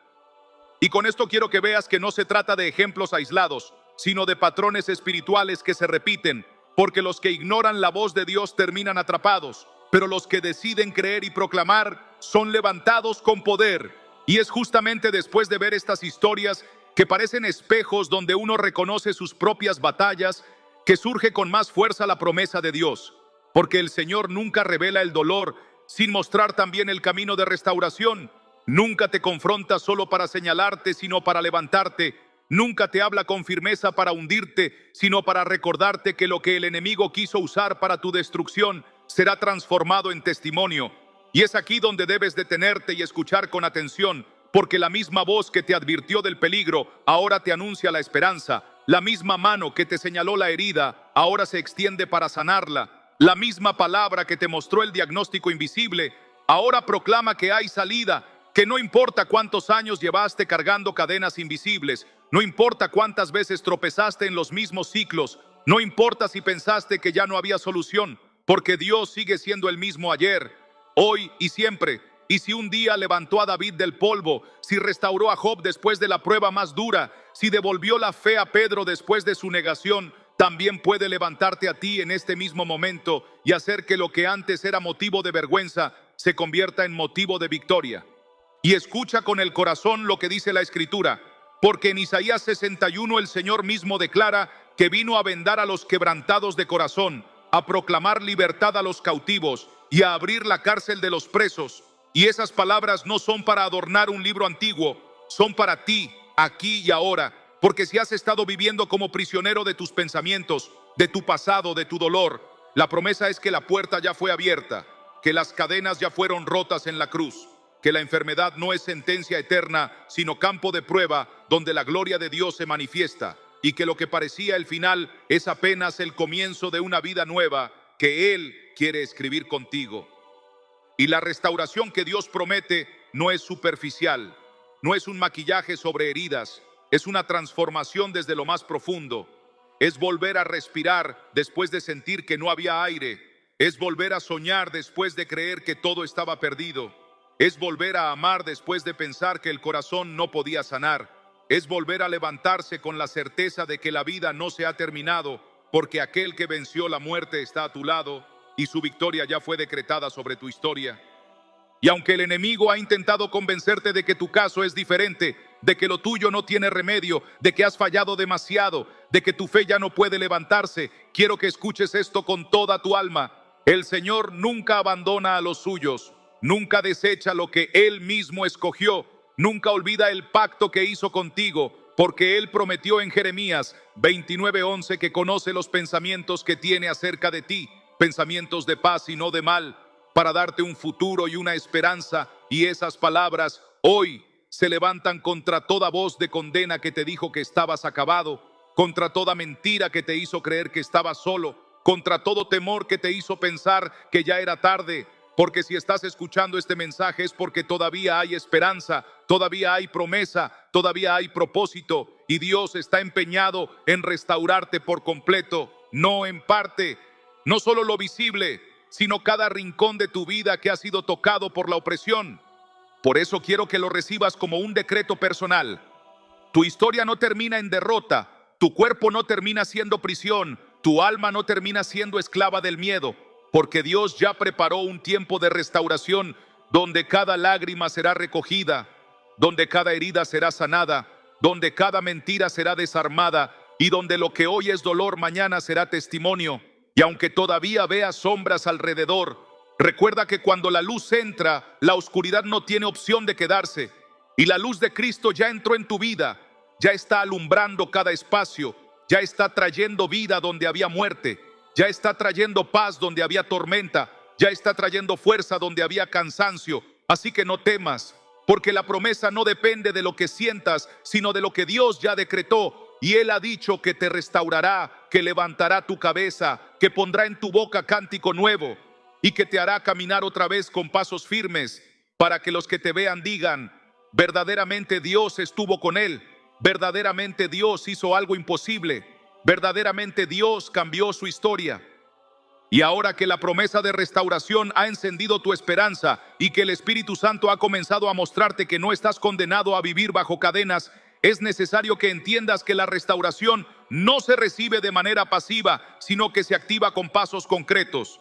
Y con esto quiero que veas que no se trata de ejemplos aislados, sino de patrones espirituales que se repiten, porque los que ignoran la voz de Dios terminan atrapados, pero los que deciden creer y proclamar son levantados con poder. Y es justamente después de ver estas historias que parecen espejos donde uno reconoce sus propias batallas, que surge con más fuerza la promesa de Dios, porque el Señor nunca revela el dolor sin mostrar también el camino de restauración. Nunca te confronta solo para señalarte, sino para levantarte. Nunca te habla con firmeza para hundirte, sino para recordarte que lo que el enemigo quiso usar para tu destrucción será transformado en testimonio. Y es aquí donde debes detenerte y escuchar con atención, porque la misma voz que te advirtió del peligro ahora te anuncia la esperanza. La misma mano que te señaló la herida ahora se extiende para sanarla. La misma palabra que te mostró el diagnóstico invisible ahora proclama que hay salida, que no importa cuántos años llevaste cargando cadenas invisibles, no importa cuántas veces tropezaste en los mismos ciclos, no importa si pensaste que ya no había solución, porque Dios sigue siendo el mismo ayer, hoy y siempre. Y si un día levantó a David del polvo, si restauró a Job después de la prueba más dura, si devolvió la fe a Pedro después de su negación, también puede levantarte a ti en este mismo momento y hacer que lo que antes era motivo de vergüenza se convierta en motivo de victoria. Y escucha con el corazón lo que dice la Escritura, porque en Isaías 61 el Señor mismo declara que vino a vendar a los quebrantados de corazón, a proclamar libertad a los cautivos y a abrir la cárcel de los presos. Y esas palabras no son para adornar un libro antiguo, son para ti, aquí y ahora, porque si has estado viviendo como prisionero de tus pensamientos, de tu pasado, de tu dolor, la promesa es que la puerta ya fue abierta, que las cadenas ya fueron rotas en la cruz, que la enfermedad no es sentencia eterna, sino campo de prueba donde la gloria de Dios se manifiesta, y que lo que parecía el final es apenas el comienzo de una vida nueva que Él quiere escribir contigo. Y la restauración que Dios promete no es superficial, no es un maquillaje sobre heridas, es una transformación desde lo más profundo. Es volver a respirar después de sentir que no había aire, es volver a soñar después de creer que todo estaba perdido, es volver a amar después de pensar que el corazón no podía sanar, es volver a levantarse con la certeza de que la vida no se ha terminado, porque aquel que venció la muerte está a tu lado y su victoria ya fue decretada sobre tu historia. Y aunque el enemigo ha intentado convencerte de que tu caso es diferente, de que lo tuyo no tiene remedio, de que has fallado demasiado, de que tu fe ya no puede levantarse, quiero que escuches esto con toda tu alma. El Señor nunca abandona a los suyos, nunca desecha lo que Él mismo escogió, nunca olvida el pacto que hizo contigo, porque Él prometió en Jeremías 29:11 que conoce los pensamientos que tiene acerca de ti, pensamientos de paz y no de mal, para darte un futuro y una esperanza. Y esas palabras hoy se levantan contra toda voz de condena que te dijo que estabas acabado, contra toda mentira que te hizo creer que estabas solo, contra todo temor que te hizo pensar que ya era tarde. Porque si estás escuchando este mensaje es porque todavía hay esperanza, todavía hay promesa, todavía hay propósito, y Dios está empeñado en restaurarte por completo, no en parte, no solo lo visible, sino cada rincón de tu vida que ha sido tocado por la opresión. Por eso quiero que lo recibas como un decreto personal. Tu historia no termina en derrota, tu cuerpo no termina siendo prisión, tu alma no termina siendo esclava del miedo, porque Dios ya preparó un tiempo de restauración donde cada lágrima será recogida, donde cada herida será sanada, donde cada mentira será desarmada y donde lo que hoy es dolor mañana será testimonio. Y aunque todavía veas sombras alrededor, recuerda que cuando la luz entra, la oscuridad no tiene opción de quedarse. Y la luz de Cristo ya entró en tu vida, ya está alumbrando cada espacio, ya está trayendo vida donde había muerte, ya está trayendo paz donde había tormenta, ya está trayendo fuerza donde había cansancio. Así que no temas, porque la promesa no depende de lo que sientas, sino de lo que Dios ya decretó. Y Él ha dicho que te restaurará, que levantará tu cabeza, que pondrá en tu boca cántico nuevo y que te hará caminar otra vez con pasos firmes, para que los que te vean digan: verdaderamente Dios estuvo con él, verdaderamente Dios hizo algo imposible, verdaderamente Dios cambió su historia. Y ahora que la promesa de restauración ha encendido tu esperanza y que el Espíritu Santo ha comenzado a mostrarte que no estás condenado a vivir bajo cadenas, es necesario que entiendas que la restauración no se recibe de manera pasiva, sino que se activa con pasos concretos.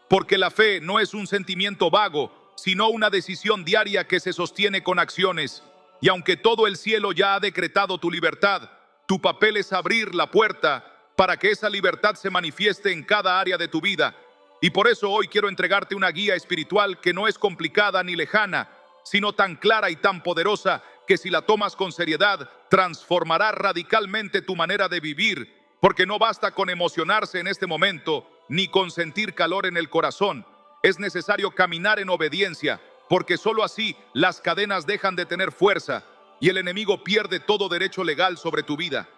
Porque la fe no es un sentimiento vago, sino una decisión diaria que se sostiene con acciones. Y aunque todo el cielo ya ha decretado tu libertad, tu papel es abrir la puerta para que esa libertad se manifieste en cada área de tu vida. Y por eso hoy quiero entregarte una guía espiritual que no es complicada ni lejana, sino tan clara y tan poderosa que si la tomas con seriedad, transformará radicalmente tu manera de vivir, porque no basta con emocionarse en este momento, ni con sentir calor en el corazón. Es necesario caminar en obediencia, porque solo así las cadenas dejan de tener fuerza y el enemigo pierde todo derecho legal sobre tu vida.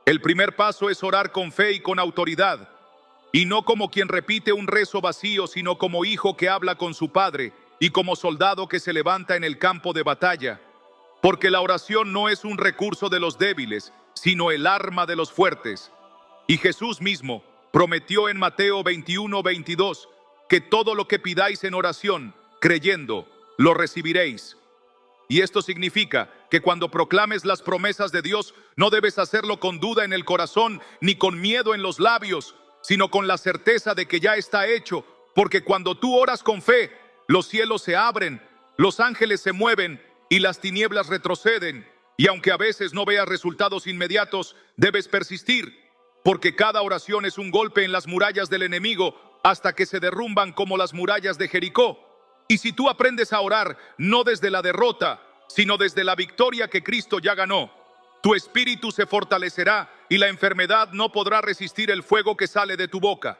El primer paso es orar con fe y con autoridad, y no como quien repite un rezo vacío, sino como hijo que habla con su padre y como soldado que se levanta en el campo de batalla. Porque la oración no es un recurso de los débiles, sino el arma de los fuertes. Y Jesús mismo prometió en Mateo 21:22 que todo lo que pidáis en oración, creyendo, lo recibiréis. Y esto significa que cuando proclames las promesas de Dios, no debes hacerlo con duda en el corazón, ni con miedo en los labios, sino con la certeza de que ya está hecho. Porque cuando tú oras con fe, los cielos se abren, los ángeles se mueven y las tinieblas retroceden. Y aunque a veces no veas resultados inmediatos, debes persistir, porque cada oración es un golpe en las murallas del enemigo hasta que se derrumban como las murallas de Jericó. Y si tú aprendes a orar no desde la derrota, sino desde la victoria que Cristo ya ganó, tu espíritu se fortalecerá y la enfermedad no podrá resistir el fuego que sale de tu boca.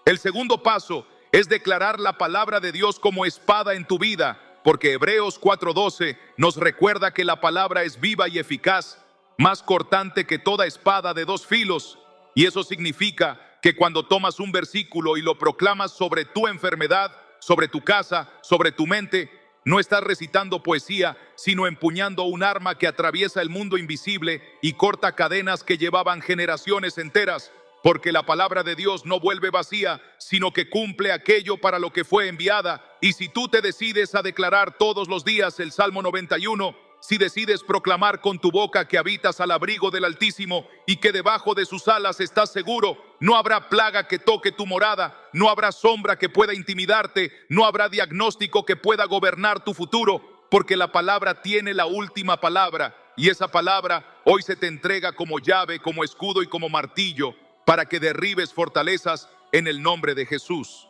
El segundo paso es declarar la palabra de Dios como espada en tu vida, porque Hebreos 4:12 nos recuerda que la palabra es viva y eficaz, más cortante que toda espada de dos filos. Y eso significa que cuando tomas un versículo y lo proclamas sobre tu enfermedad, sobre tu casa, sobre tu mente, no estás recitando poesía, sino empuñando un arma que atraviesa el mundo invisible y corta cadenas que llevaban generaciones enteras. Porque la palabra de Dios no vuelve vacía, sino que cumple aquello para lo que fue enviada. Y si tú te decides a declarar todos los días el Salmo 91, si decides proclamar con tu boca que habitas al abrigo del Altísimo y que debajo de sus alas estás seguro, no habrá plaga que toque tu morada, no habrá sombra que pueda intimidarte, no habrá diagnóstico que pueda gobernar tu futuro, porque la palabra tiene la última palabra, y esa palabra hoy se te entrega como llave, como escudo y como martillo, para que derribes fortalezas en el nombre de Jesús.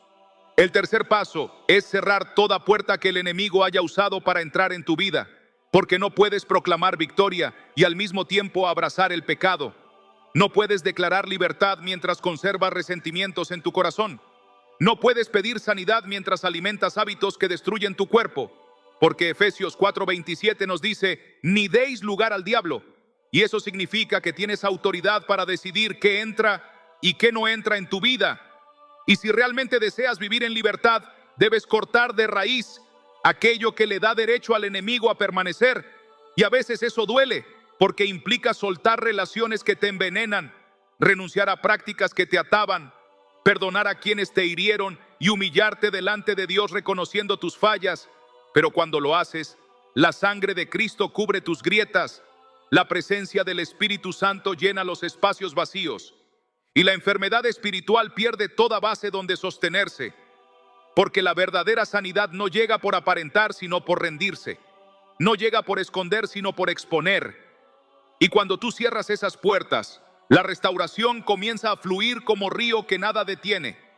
El tercer paso es cerrar toda puerta que el enemigo haya usado para entrar en tu vida, porque no puedes proclamar victoria y al mismo tiempo abrazar el pecado. No puedes declarar libertad mientras conservas resentimientos en tu corazón. No puedes pedir sanidad mientras alimentas hábitos que destruyen tu cuerpo. porque Efesios 4:27 nos dice, ni deis lugar al diablo. Y eso significa que tienes autoridad para decidir qué entra y qué no entra en tu vida. Y si realmente deseas vivir en libertad, debes cortar de raíz aquello que le da derecho al enemigo a permanecer. Y a veces eso duele, porque implica soltar relaciones que te envenenan, renunciar a prácticas que te ataban, perdonar a quienes te hirieron y humillarte delante de Dios reconociendo tus fallas. Pero cuando lo haces, la sangre de Cristo cubre tus grietas, la presencia del Espíritu Santo llena los espacios vacíos y la enfermedad espiritual pierde toda base donde sostenerse, porque la verdadera sanidad no llega por aparentar, sino por rendirse, no llega por esconder, sino por exponer. Y cuando tú cierras esas puertas, la restauración comienza a fluir como río que nada detiene.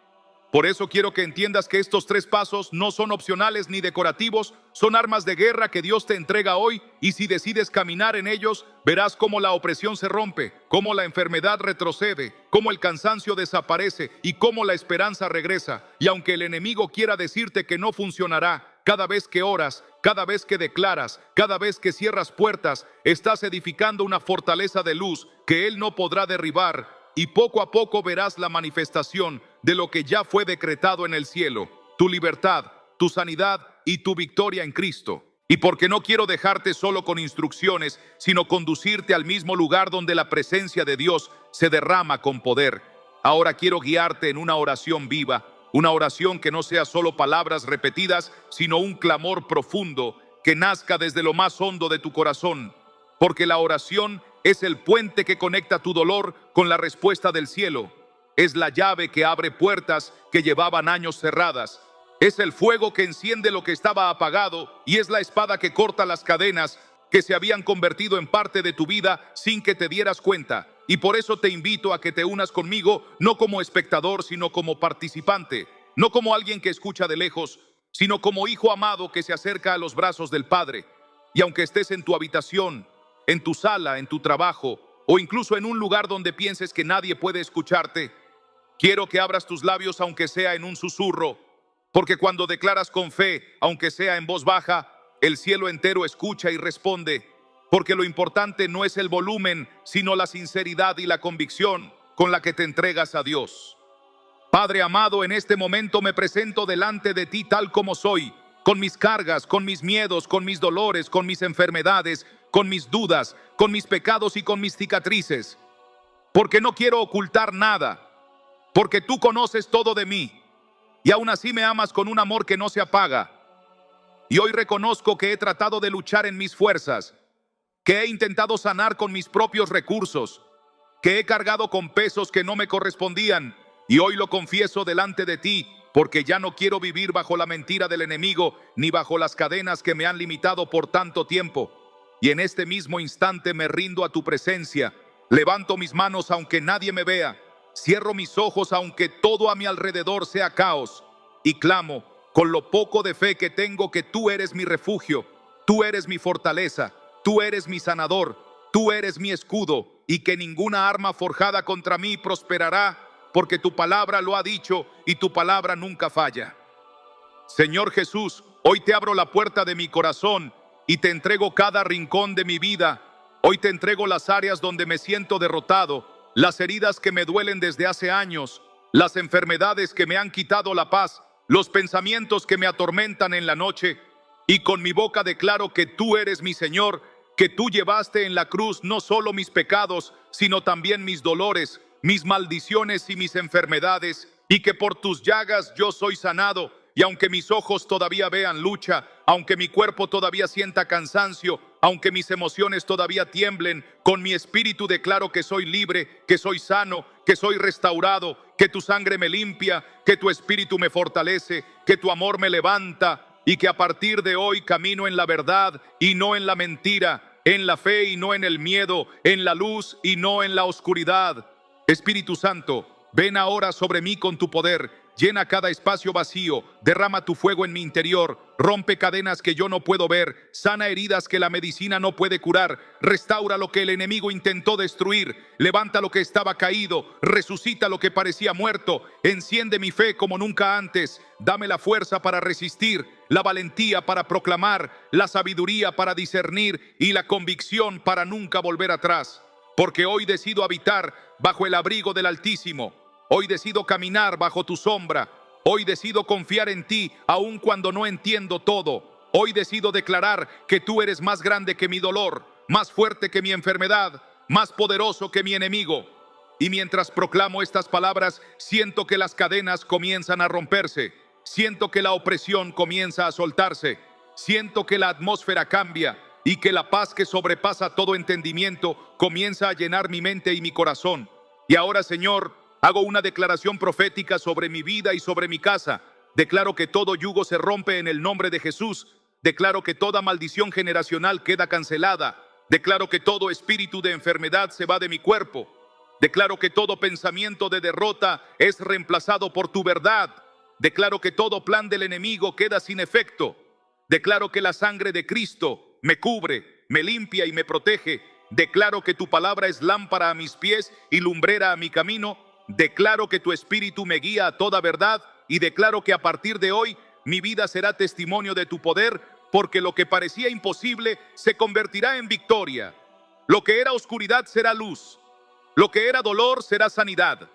Por eso quiero que entiendas que estos 3 pasos no son opcionales ni decorativos, son armas de guerra que Dios te entrega hoy, y si decides caminar en ellos, verás cómo la opresión se rompe, cómo la enfermedad retrocede, cómo el cansancio desaparece y cómo la esperanza regresa. Y aunque el enemigo quiera decirte que no funcionará, cada vez que oras, cada vez que declaras, cada vez que cierras puertas, estás edificando una fortaleza de luz que él no podrá derribar. Y poco a poco verás la manifestación de lo que ya fue decretado en el cielo, tu libertad, tu sanidad y tu victoria en Cristo. Y porque no quiero dejarte solo con instrucciones, sino conducirte al mismo lugar donde la presencia de Dios se derrama con poder. Ahora quiero guiarte en una oración viva, una oración que no sea solo palabras repetidas, sino un clamor profundo que nazca desde lo más hondo de tu corazón. Porque la oración es el puente que conecta tu dolor con la respuesta del cielo. Es la llave que abre puertas que llevaban años cerradas. Es el fuego que enciende lo que estaba apagado y es la espada que corta las cadenas que se habían convertido en parte de tu vida sin que te dieras cuenta. Y por eso te invito a que te unas conmigo, no como espectador, sino como participante, no como alguien que escucha de lejos, sino como hijo amado que se acerca a los brazos del Padre. Y aunque estés en tu habitación, en tu sala, en tu trabajo o incluso en un lugar donde pienses que nadie puede escucharte, quiero que abras tus labios aunque sea en un susurro, porque cuando declaras con fe, aunque sea en voz baja, el cielo entero escucha y responde, porque lo importante no es el volumen, sino la sinceridad y la convicción con la que te entregas a Dios. Padre amado, en este momento me presento delante de ti tal como soy, con mis cargas, con mis miedos, con mis dolores, con mis enfermedades, con mis dudas, con mis pecados y con mis cicatrices, porque no quiero ocultar nada, porque tú conoces todo de mí y aún así me amas con un amor que no se apaga. Y hoy reconozco que he tratado de luchar en mis fuerzas, que he intentado sanar con mis propios recursos, que he cargado con pesos que no me correspondían, y hoy lo confieso delante de ti, porque ya no quiero vivir bajo la mentira del enemigo, ni bajo las cadenas que me han limitado por tanto tiempo. Y en este mismo instante me rindo a tu presencia, levanto mis manos aunque nadie me vea, cierro mis ojos aunque todo a mi alrededor sea caos, y clamo con lo poco de fe que tengo que tú eres mi refugio, tú eres mi fortaleza, tú eres mi sanador, tú eres mi escudo, y que ninguna arma forjada contra mí prosperará, porque tu palabra lo ha dicho y tu palabra nunca falla. Señor Jesús, hoy te abro la puerta de mi corazón y te entrego cada rincón de mi vida. Hoy te entrego las áreas donde me siento derrotado, las heridas que me duelen desde hace años, las enfermedades que me han quitado la paz, los pensamientos que me atormentan en la noche. Y con mi boca declaro que tú eres mi Señor, que tú llevaste en la cruz no solo mis pecados, sino también mis dolores, mis maldiciones y mis enfermedades, y que por tus llagas yo soy sanado. Y aunque mis ojos todavía vean lucha, aunque mi cuerpo todavía sienta cansancio, aunque mis emociones todavía tiemblen, con mi espíritu declaro que soy libre, que soy sano, que soy restaurado, que tu sangre me limpia, que tu espíritu me fortalece, que tu amor me levanta, y que a partir de hoy camino en la verdad y no en la mentira, en la fe y no en el miedo, en la luz y no en la oscuridad. Espíritu Santo, Ven ahora sobre mí con tu poder, llena cada espacio vacío, derrama tu fuego en mi interior, rompe cadenas que yo no puedo ver, sana heridas que la medicina no puede curar, restaura lo que el enemigo intentó destruir, levanta lo que estaba caído, resucita lo que parecía muerto, enciende mi fe como nunca antes, dame la fuerza para resistir, la valentía para proclamar, la sabiduría para discernir y la convicción para nunca volver atrás. Porque hoy decido habitar bajo el abrigo del Altísimo. Hoy decido caminar bajo tu sombra. Hoy decido confiar en ti aun cuando no entiendo todo. Hoy decido declarar que tú eres más grande que mi dolor, más fuerte que mi enfermedad, más poderoso que mi enemigo. Y mientras proclamo estas palabras, siento que las cadenas comienzan a romperse. Siento que la opresión comienza a soltarse. Siento que la atmósfera cambia y que la paz que sobrepasa todo entendimiento comienza a llenar mi mente y mi corazón. Y ahora, Señor, hago una declaración profética sobre mi vida y sobre mi casa. Declaro que todo yugo se rompe en el nombre de Jesús. Declaro que toda maldición generacional queda cancelada. Declaro que todo espíritu de enfermedad se va de mi cuerpo. Declaro que todo pensamiento de derrota es reemplazado por tu verdad. Declaro que todo plan del enemigo queda sin efecto. Declaro que la sangre de Cristo me cubre, me limpia y me protege. Declaro que tu palabra es lámpara a mis pies y lumbrera a mi camino. Declaro que tu espíritu me guía a toda verdad y declaro que a partir de hoy mi vida será testimonio de tu poder, porque lo que parecía imposible se convertirá en victoria. Lo que era oscuridad será luz. Lo que era dolor será sanidad.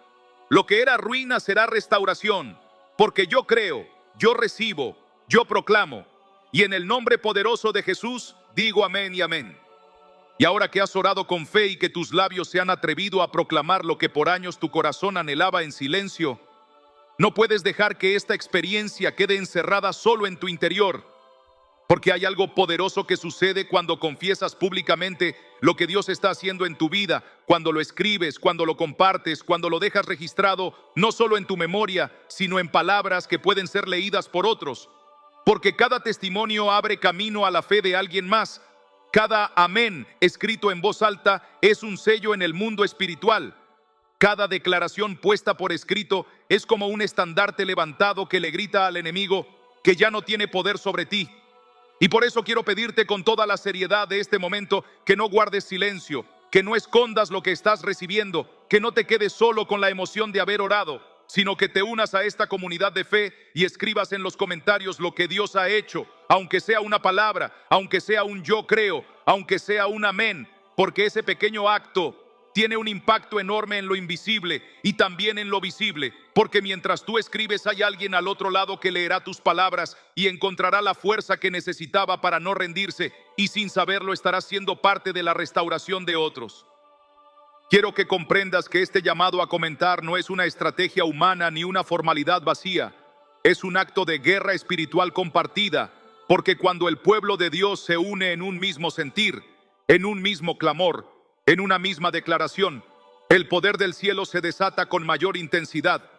Lo que era ruina será restauración. Porque yo creo, yo recibo, yo proclamo. Y en el nombre poderoso de Jesús digo amén y amén. Y ahora que has orado con fe y que tus labios se han atrevido a proclamar lo que por años tu corazón anhelaba en silencio, no puedes dejar que esta experiencia quede encerrada solo en tu interior, porque hay algo poderoso que sucede cuando confiesas públicamente lo que Dios está haciendo en tu vida, cuando lo escribes, cuando lo compartes, cuando lo dejas registrado, no solo en tu memoria, sino en palabras que pueden ser leídas por otros. Porque cada testimonio abre camino a la fe de alguien más. Cada amén escrito en voz alta es un sello en el mundo espiritual. Cada declaración puesta por escrito es como un estandarte levantado que le grita al enemigo que ya no tiene poder sobre ti. Y por eso quiero pedirte con toda la seriedad de este momento que no guardes silencio, que no escondas lo que estás recibiendo, que no te quedes solo con la emoción de haber orado, sino que te unas a esta comunidad de fe y escribas en los comentarios lo que Dios ha hecho, aunque sea una palabra, aunque sea un yo creo, aunque sea un amén, porque ese pequeño acto tiene un impacto enorme en lo invisible y también en lo visible, porque mientras tú escribes hay alguien al otro lado que leerá tus palabras y encontrará la fuerza que necesitaba para no rendirse, y sin saberlo estará siendo parte de la restauración de otros. Quiero que comprendas que este llamado a comentar no es una estrategia humana ni una formalidad vacía. Es un acto de guerra espiritual compartida, porque cuando el pueblo de Dios se une en un mismo sentir, en un mismo clamor, en una misma declaración, el poder del cielo se desata con mayor intensidad,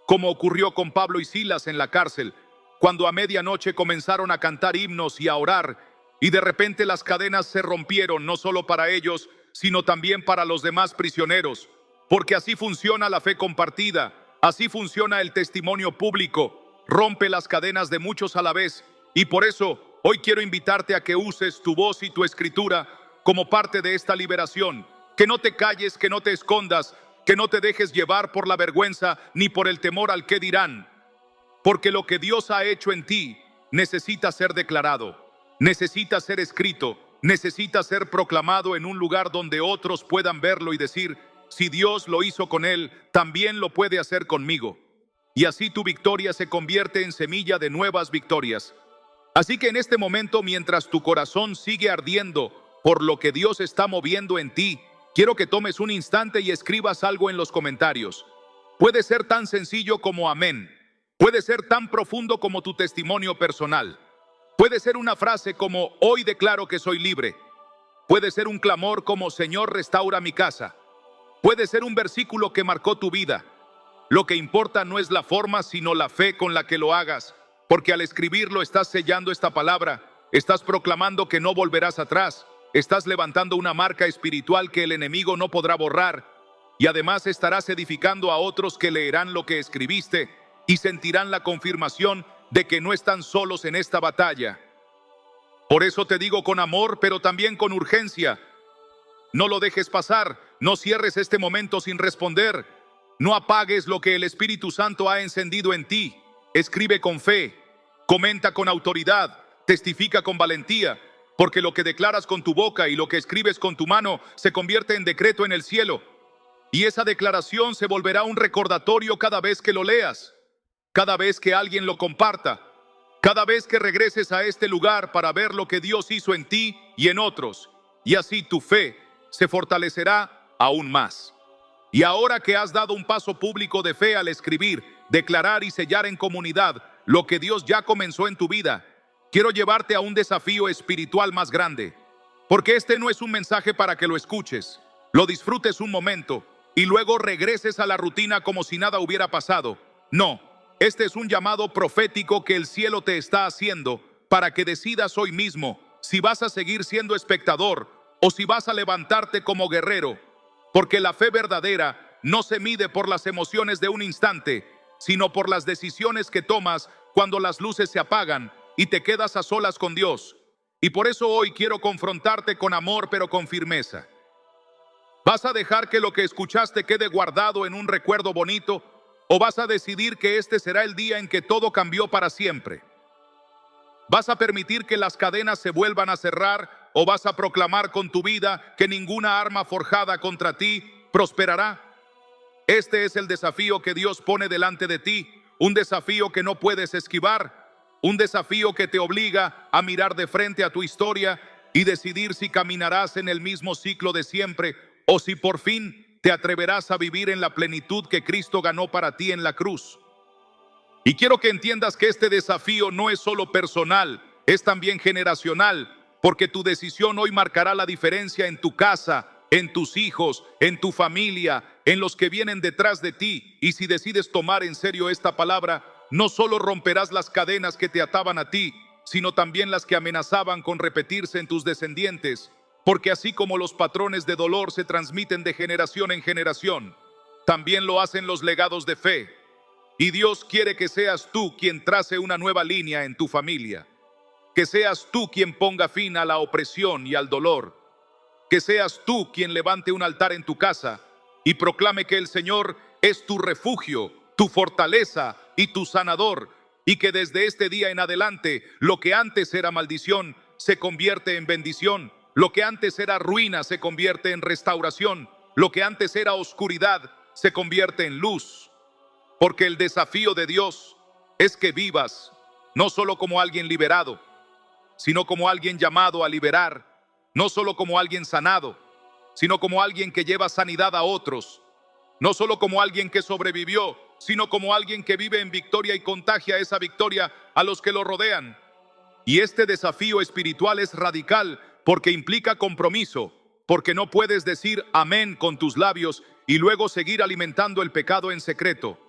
como ocurrió con Pablo y Silas en la cárcel, cuando a medianoche comenzaron a cantar himnos y a orar, y de repente las cadenas se rompieron no solo para ellos, sino también para los demás prisioneros, porque así funciona la fe compartida, así funciona el testimonio público, rompe las cadenas de muchos a la vez, y por eso hoy quiero invitarte a que uses tu voz y tu escritura como parte de esta liberación, que no te calles, que no te escondas, que no te dejes llevar por la vergüenza ni por el temor al qué dirán, porque lo que Dios ha hecho en ti necesita ser declarado, necesita ser escrito, necesita ser proclamado en un lugar donde otros puedan verlo y decir, si Dios lo hizo con él, también lo puede hacer conmigo. Y así tu victoria se convierte en semilla de nuevas victorias. Así que en este momento, mientras tu corazón sigue ardiendo por lo que Dios está moviendo en ti, quiero que tomes un instante y escribas algo en los comentarios. Puede ser tan sencillo como amén. Puede ser tan profundo como tu testimonio personal. Puede ser una frase como hoy declaro que soy libre. Puede ser un clamor como Señor, restaura mi casa. Puede ser un versículo que marcó tu vida. Lo que importa no es la forma, sino la fe con la que lo hagas, porque al escribirlo estás sellando esta palabra, estás proclamando que no volverás atrás, estás levantando una marca espiritual que el enemigo no podrá borrar. y además estarás edificando a otros que leerán lo que escribiste y sentirán la confirmación de que no están solos en esta batalla. Por eso te digo con amor, pero también con urgencia: no lo dejes pasar, no cierres este momento sin responder, no apagues lo que el Espíritu Santo ha encendido en ti. Escribe con fe, comenta con autoridad, testifica con valentía, porque lo que declaras con tu boca y lo que escribes con tu mano se convierte en decreto en el cielo. Y esa declaración se volverá un recordatorio cada vez que lo leas, cada vez que alguien lo comparta, cada vez que regreses a este lugar para ver lo que Dios hizo en ti y en otros. Y así tu fe se fortalecerá aún más. Y ahora que has dado un paso público de fe al escribir, declarar y sellar en comunidad lo que Dios ya comenzó en tu vida, quiero llevarte a un desafío espiritual más grande. Porque este no es un mensaje para que lo escuches, lo disfrutes un momento y luego regreses a la rutina como si nada hubiera pasado. No, este es un llamado profético que el cielo te está haciendo para que decidas hoy mismo si vas a seguir siendo espectador o si vas a levantarte como guerrero. Porque la fe verdadera no se mide por las emociones de un instante, sino por las decisiones que tomas cuando las luces se apagan y te quedas a solas con Dios. Y por eso hoy quiero confrontarte con amor, pero con firmeza. ¿Vas a dejar que lo que escuchaste quede guardado en un recuerdo bonito, o vas a decidir que este será el día en que todo cambió para siempre? ¿Vas a permitir que las cadenas se vuelvan a cerrar, o vas a proclamar con tu vida que ninguna arma forjada contra ti prosperará? Este es el desafío que Dios pone delante de ti, un desafío que no puedes esquivar, un desafío que te obliga a mirar de frente a tu historia y decidir si caminarás en el mismo ciclo de siempre o si por fin te atreverás a vivir en la plenitud que Cristo ganó para ti en la cruz. Y quiero que entiendas que este desafío no es solo personal, es también generacional, porque tu decisión hoy marcará la diferencia en tu casa, en tus hijos, en tu familia, en los que vienen detrás de ti. Y si decides tomar en serio esta palabra, no solo romperás las cadenas que te ataban a ti, sino también las que amenazaban con repetirse en tus descendientes. Porque así como los patrones de dolor se transmiten de generación en generación, también lo hacen los legados de fe. Y Dios quiere que seas tú quien trace una nueva línea en tu familia. Que seas tú quien ponga fin a la opresión y al dolor. Que seas tú quien levante un altar en tu casa y proclame que el Señor es tu refugio, tu fortaleza y tu sanador. Y que desde este día en adelante, lo que antes era maldición se convierte en bendición. Lo que antes era ruina se convierte en restauración. Lo que antes era oscuridad se convierte en luz. Porque el desafío de Dios es que vivas no solo como alguien liberado, sino como alguien llamado a liberar, no solo como alguien sanado, sino como alguien que lleva sanidad a otros, no solo como alguien que sobrevivió, sino como alguien que vive en victoria y contagia esa victoria a los que lo rodean. Y este desafío espiritual es radical porque implica compromiso, porque no puedes decir amén con tus labios y luego seguir alimentando el pecado en secreto.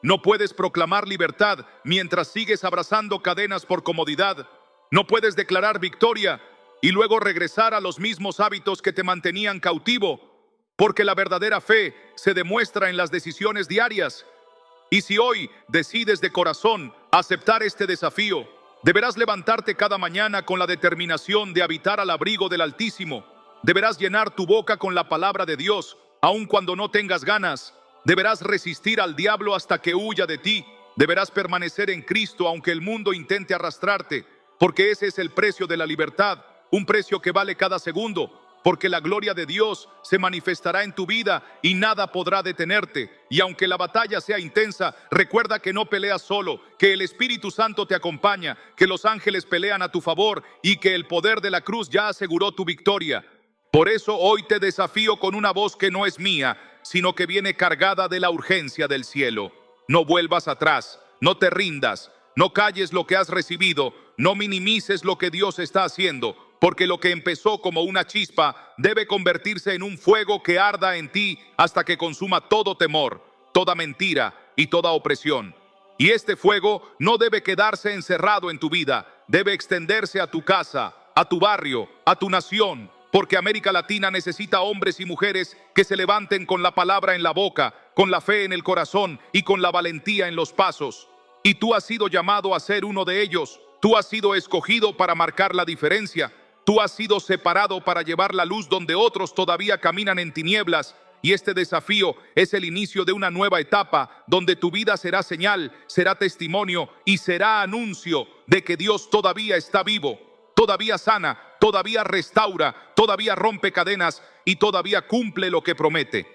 No puedes proclamar libertad mientras sigues abrazando cadenas por comodidad. No puedes declarar victoria y luego regresar a los mismos hábitos que te mantenían cautivo, porque la verdadera fe se demuestra en las decisiones diarias. Y si hoy decides de corazón aceptar este desafío, deberás levantarte cada mañana con la determinación de habitar al abrigo del Altísimo. Deberás llenar tu boca con la palabra de Dios, aun cuando no tengas ganas. Deberás resistir al diablo hasta que huya de ti. Deberás permanecer en Cristo aunque el mundo intente arrastrarte, porque ese es el precio de la libertad, un precio que vale cada segundo, porque la gloria de Dios se manifestará en tu vida y nada podrá detenerte. Y aunque la batalla sea intensa, recuerda que no peleas solo, que el Espíritu Santo te acompaña, que los ángeles pelean a tu favor y que el poder de la cruz ya aseguró tu victoria. Por eso hoy te desafío con una voz que no es mía, sino que viene cargada de la urgencia del cielo. No vuelvas atrás, no te rindas, no calles lo que has recibido, no minimices lo que Dios está haciendo, porque lo que empezó como una chispa debe convertirse en un fuego que arda en ti hasta que consuma todo temor, toda mentira y toda opresión. Y este fuego no debe quedarse encerrado en tu vida, debe extenderse a tu casa, a tu barrio, a tu nación, porque América Latina necesita hombres y mujeres que se levanten con la palabra en la boca, con la fe en el corazón y con la valentía en los pasos. Y tú has sido llamado a ser uno de ellos. Tú has sido escogido para marcar la diferencia. Tú has sido separado para llevar la luz donde otros todavía caminan en tinieblas. Y este desafío es el inicio de una nueva etapa donde tu vida será señal, será testimonio y será anuncio de que Dios todavía está vivo, todavía sana, todavía restaura, todavía rompe cadenas y todavía cumple lo que promete.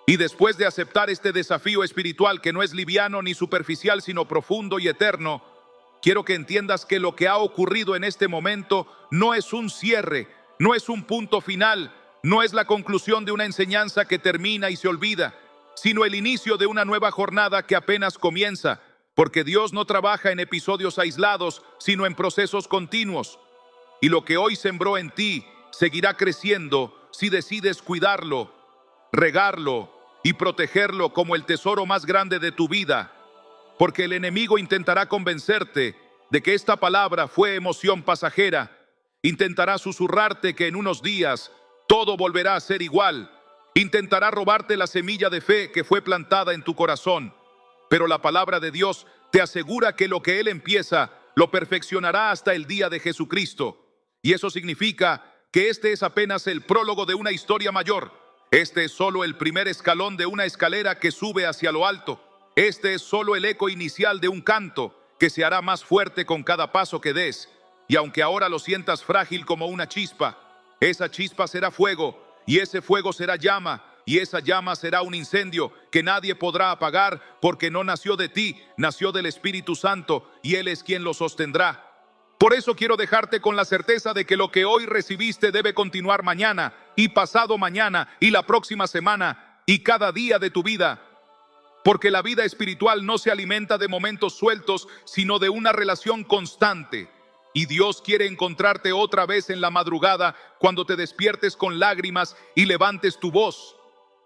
Y después de aceptar este desafío espiritual que no es liviano ni superficial, sino profundo y eterno, quiero que entiendas que lo que ha ocurrido en este momento no es un cierre, no es un punto final, no es la conclusión de una enseñanza que termina y se olvida, sino el inicio de una nueva jornada que apenas comienza, porque Dios no trabaja en episodios aislados, sino en procesos continuos. Y lo que hoy sembró en ti seguirá creciendo si decides cuidarlo, regarlo y protegerlo como el tesoro más grande de tu vida, porque el enemigo intentará convencerte de que esta palabra fue emoción pasajera, intentará susurrarte que en unos días todo volverá a ser igual, intentará robarte la semilla de fe que fue plantada en tu corazón, pero la palabra de Dios te asegura que lo que Él empieza lo perfeccionará hasta el día de Jesucristo. Y eso significa que este es apenas el prólogo de una historia mayor. Este es solo el primer escalón de una escalera que sube hacia lo alto. Este es solo el eco inicial de un canto que se hará más fuerte con cada paso que des. Y aunque ahora lo sientas frágil como una chispa, esa chispa será fuego, y ese fuego será llama, y esa llama será un incendio que nadie podrá apagar, porque no nació de ti, nació del Espíritu Santo, y Él es quien lo sostendrá. Por eso quiero dejarte con la certeza de que lo que hoy recibiste debe continuar mañana, y pasado mañana, y la próxima semana, y cada día de tu vida. Porque la vida espiritual no se alimenta de momentos sueltos, sino de una relación constante. Y Dios quiere encontrarte otra vez en la madrugada, cuando te despiertes con lágrimas y levantes tu voz.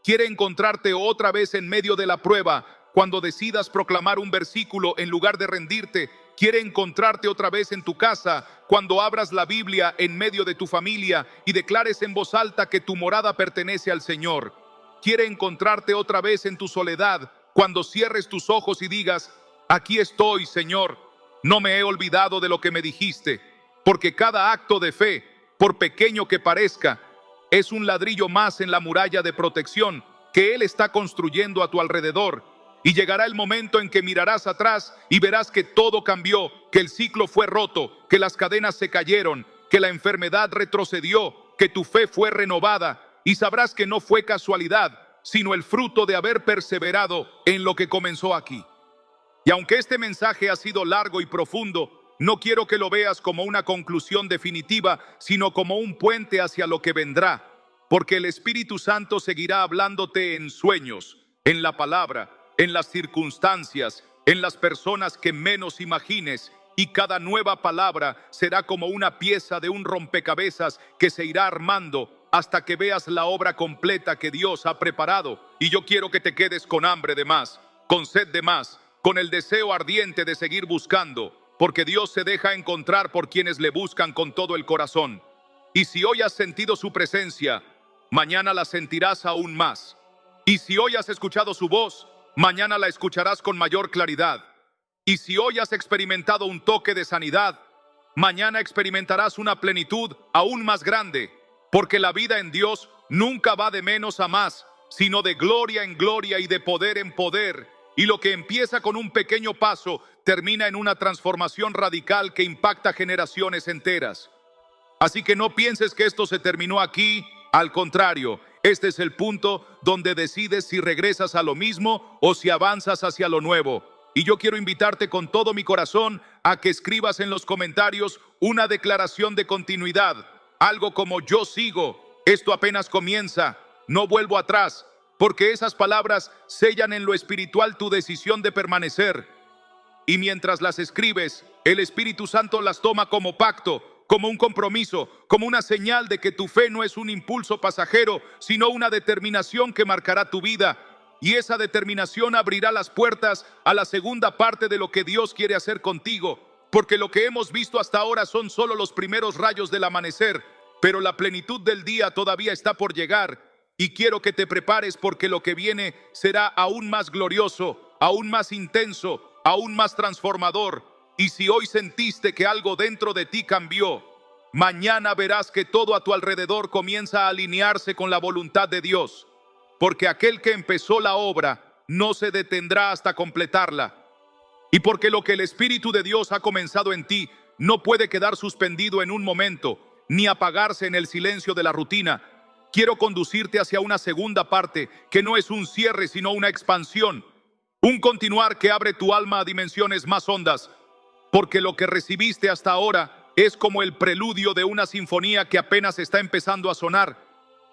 Quiere encontrarte otra vez en medio de la prueba, cuando decidas proclamar un versículo en lugar de rendirte. Quiere encontrarte otra vez en tu casa, cuando abras la Biblia en medio de tu familia y declares en voz alta que tu morada pertenece al Señor. Quiere encontrarte otra vez en tu soledad, cuando cierres tus ojos y digas: aquí estoy, Señor. No me he olvidado de lo que me dijiste, porque cada acto de fe, por pequeño que parezca, es un ladrillo más en la muralla de protección que Él está construyendo a tu alrededor. Y llegará el momento en que mirarás atrás y verás que todo cambió, que el ciclo fue roto, que las cadenas se cayeron, que la enfermedad retrocedió, que tu fe fue renovada, y sabrás que no fue casualidad, sino el fruto de haber perseverado en lo que comenzó aquí. Y aunque este mensaje ha sido largo y profundo, no quiero que lo veas como una conclusión definitiva, sino como un puente hacia lo que vendrá, porque el Espíritu Santo seguirá hablándote en sueños, en la palabra, en las circunstancias, en las personas que menos imagines, y cada nueva palabra será como una pieza de un rompecabezas que se irá armando hasta que veas la obra completa que Dios ha preparado. Y yo quiero que te quedes con hambre de más, con sed de más, con el deseo ardiente de seguir buscando, porque Dios se deja encontrar por quienes le buscan con todo el corazón. Y si hoy has sentido su presencia, mañana la sentirás aún más. Y si hoy has escuchado su voz, mañana la escucharás con mayor claridad. Y si hoy has experimentado un toque de sanidad, mañana experimentarás una plenitud aún más grande, porque la vida en Dios nunca va de menos a más, sino de gloria en gloria y de poder en poder. Y lo que empieza con un pequeño paso termina en una transformación radical que impacta generaciones enteras. Así que no pienses que esto se terminó aquí. Al contrario, este es el punto donde decides si regresas a lo mismo o si avanzas hacia lo nuevo. Y yo quiero invitarte con todo mi corazón a que escribas en los comentarios una declaración de continuidad. Algo como: yo sigo, esto apenas comienza, no vuelvo atrás. Porque esas palabras sellan en lo espiritual tu decisión de permanecer. Y mientras las escribes, el Espíritu Santo las toma como pacto, como un compromiso, como una señal de que tu fe no es un impulso pasajero, sino una determinación que marcará tu vida. Y esa determinación abrirá las puertas a la segunda parte de lo que Dios quiere hacer contigo. Porque lo que hemos visto hasta ahora son solo los primeros rayos del amanecer. Pero la plenitud del día todavía está por llegar y quiero que te prepares porque lo que viene será aún más glorioso, aún más intenso, aún más transformador. Y si hoy sentiste que algo dentro de ti cambió, mañana verás que todo a tu alrededor comienza a alinearse con la voluntad de Dios, porque aquel que empezó la obra no se detendrá hasta completarla. Y porque lo que el Espíritu de Dios ha comenzado en ti no puede quedar suspendido en un momento, ni apagarse en el silencio de la rutina, quiero conducirte hacia una segunda parte que no es un cierre, sino una expansión, un continuar que abre tu alma a dimensiones más hondas, porque lo que recibiste hasta ahora es como el preludio de una sinfonía que apenas está empezando a sonar.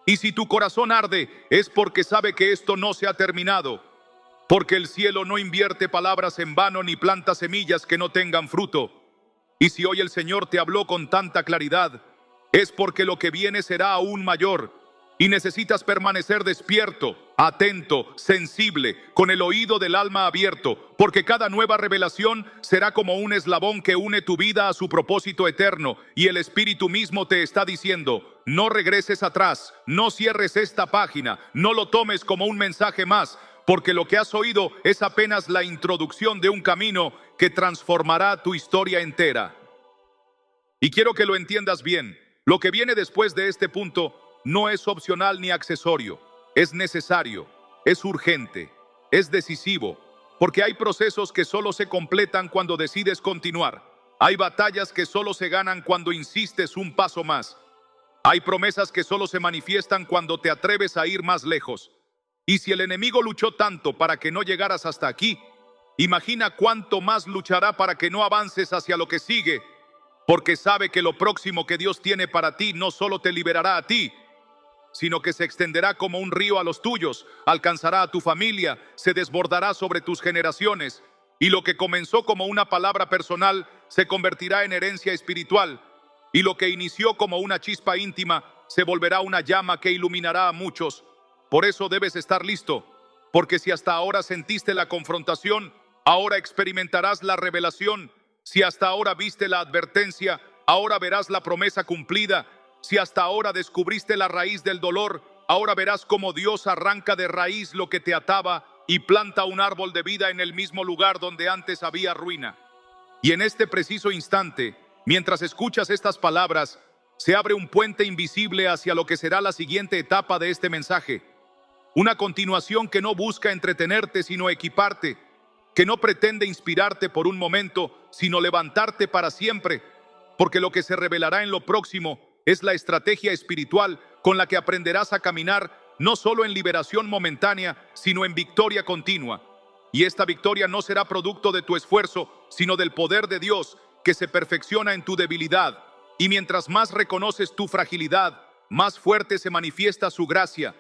Y si tu corazón arde, es porque sabe que esto no se ha terminado, porque el cielo no invierte palabras en vano ni planta semillas que no tengan fruto. Y si hoy el Señor te habló con tanta claridad, es porque lo que viene será aún mayor. Y necesitas permanecer despierto, atento, sensible, con el oído del alma abierto, porque cada nueva revelación será como un eslabón que une tu vida a su propósito eterno. Y el Espíritu mismo te está diciendo: no regreses atrás, no cierres esta página, no lo tomes como un mensaje más, porque lo que has oído es apenas la introducción de un camino que transformará tu historia entera. Y quiero que lo entiendas bien. Lo que viene después de este punto no es opcional ni accesorio, es necesario, es urgente, es decisivo, porque hay procesos que solo se completan cuando decides continuar. Hay batallas que solo se ganan cuando insistes un paso más. Hay promesas que solo se manifiestan cuando te atreves a ir más lejos. Y si el enemigo luchó tanto para que no llegaras hasta aquí, imagina cuánto más luchará para que no avances hacia lo que sigue, porque sabe que lo próximo que Dios tiene para ti no solo te liberará a ti, sino que se extenderá como un río a los tuyos, alcanzará a tu familia, se desbordará sobre tus generaciones, y lo que comenzó como una palabra personal se convertirá en herencia espiritual, y lo que inició como una chispa íntima se volverá una llama que iluminará a muchos. Por eso debes estar listo, porque si hasta ahora sentiste la confrontación, ahora experimentarás la revelación. Si hasta ahora viste la advertencia, ahora verás la promesa cumplida. Si hasta ahora descubriste la raíz del dolor, ahora verás cómo Dios arranca de raíz lo que te ataba y planta un árbol de vida en el mismo lugar donde antes había ruina. Y en este preciso instante, mientras escuchas estas palabras, se abre un puente invisible hacia lo que será la siguiente etapa de este mensaje. Una continuación que no busca entretenerte, sino equiparte, que no pretende inspirarte por un momento, sino levantarte para siempre, porque lo que se revelará en lo próximo es la estrategia espiritual con la que aprenderás a caminar no solo en liberación momentánea, sino en victoria continua. Y esta victoria no será producto de tu esfuerzo, sino del poder de Dios que se perfecciona en tu debilidad. Y mientras más reconoces tu fragilidad, más fuerte se manifiesta su gracia.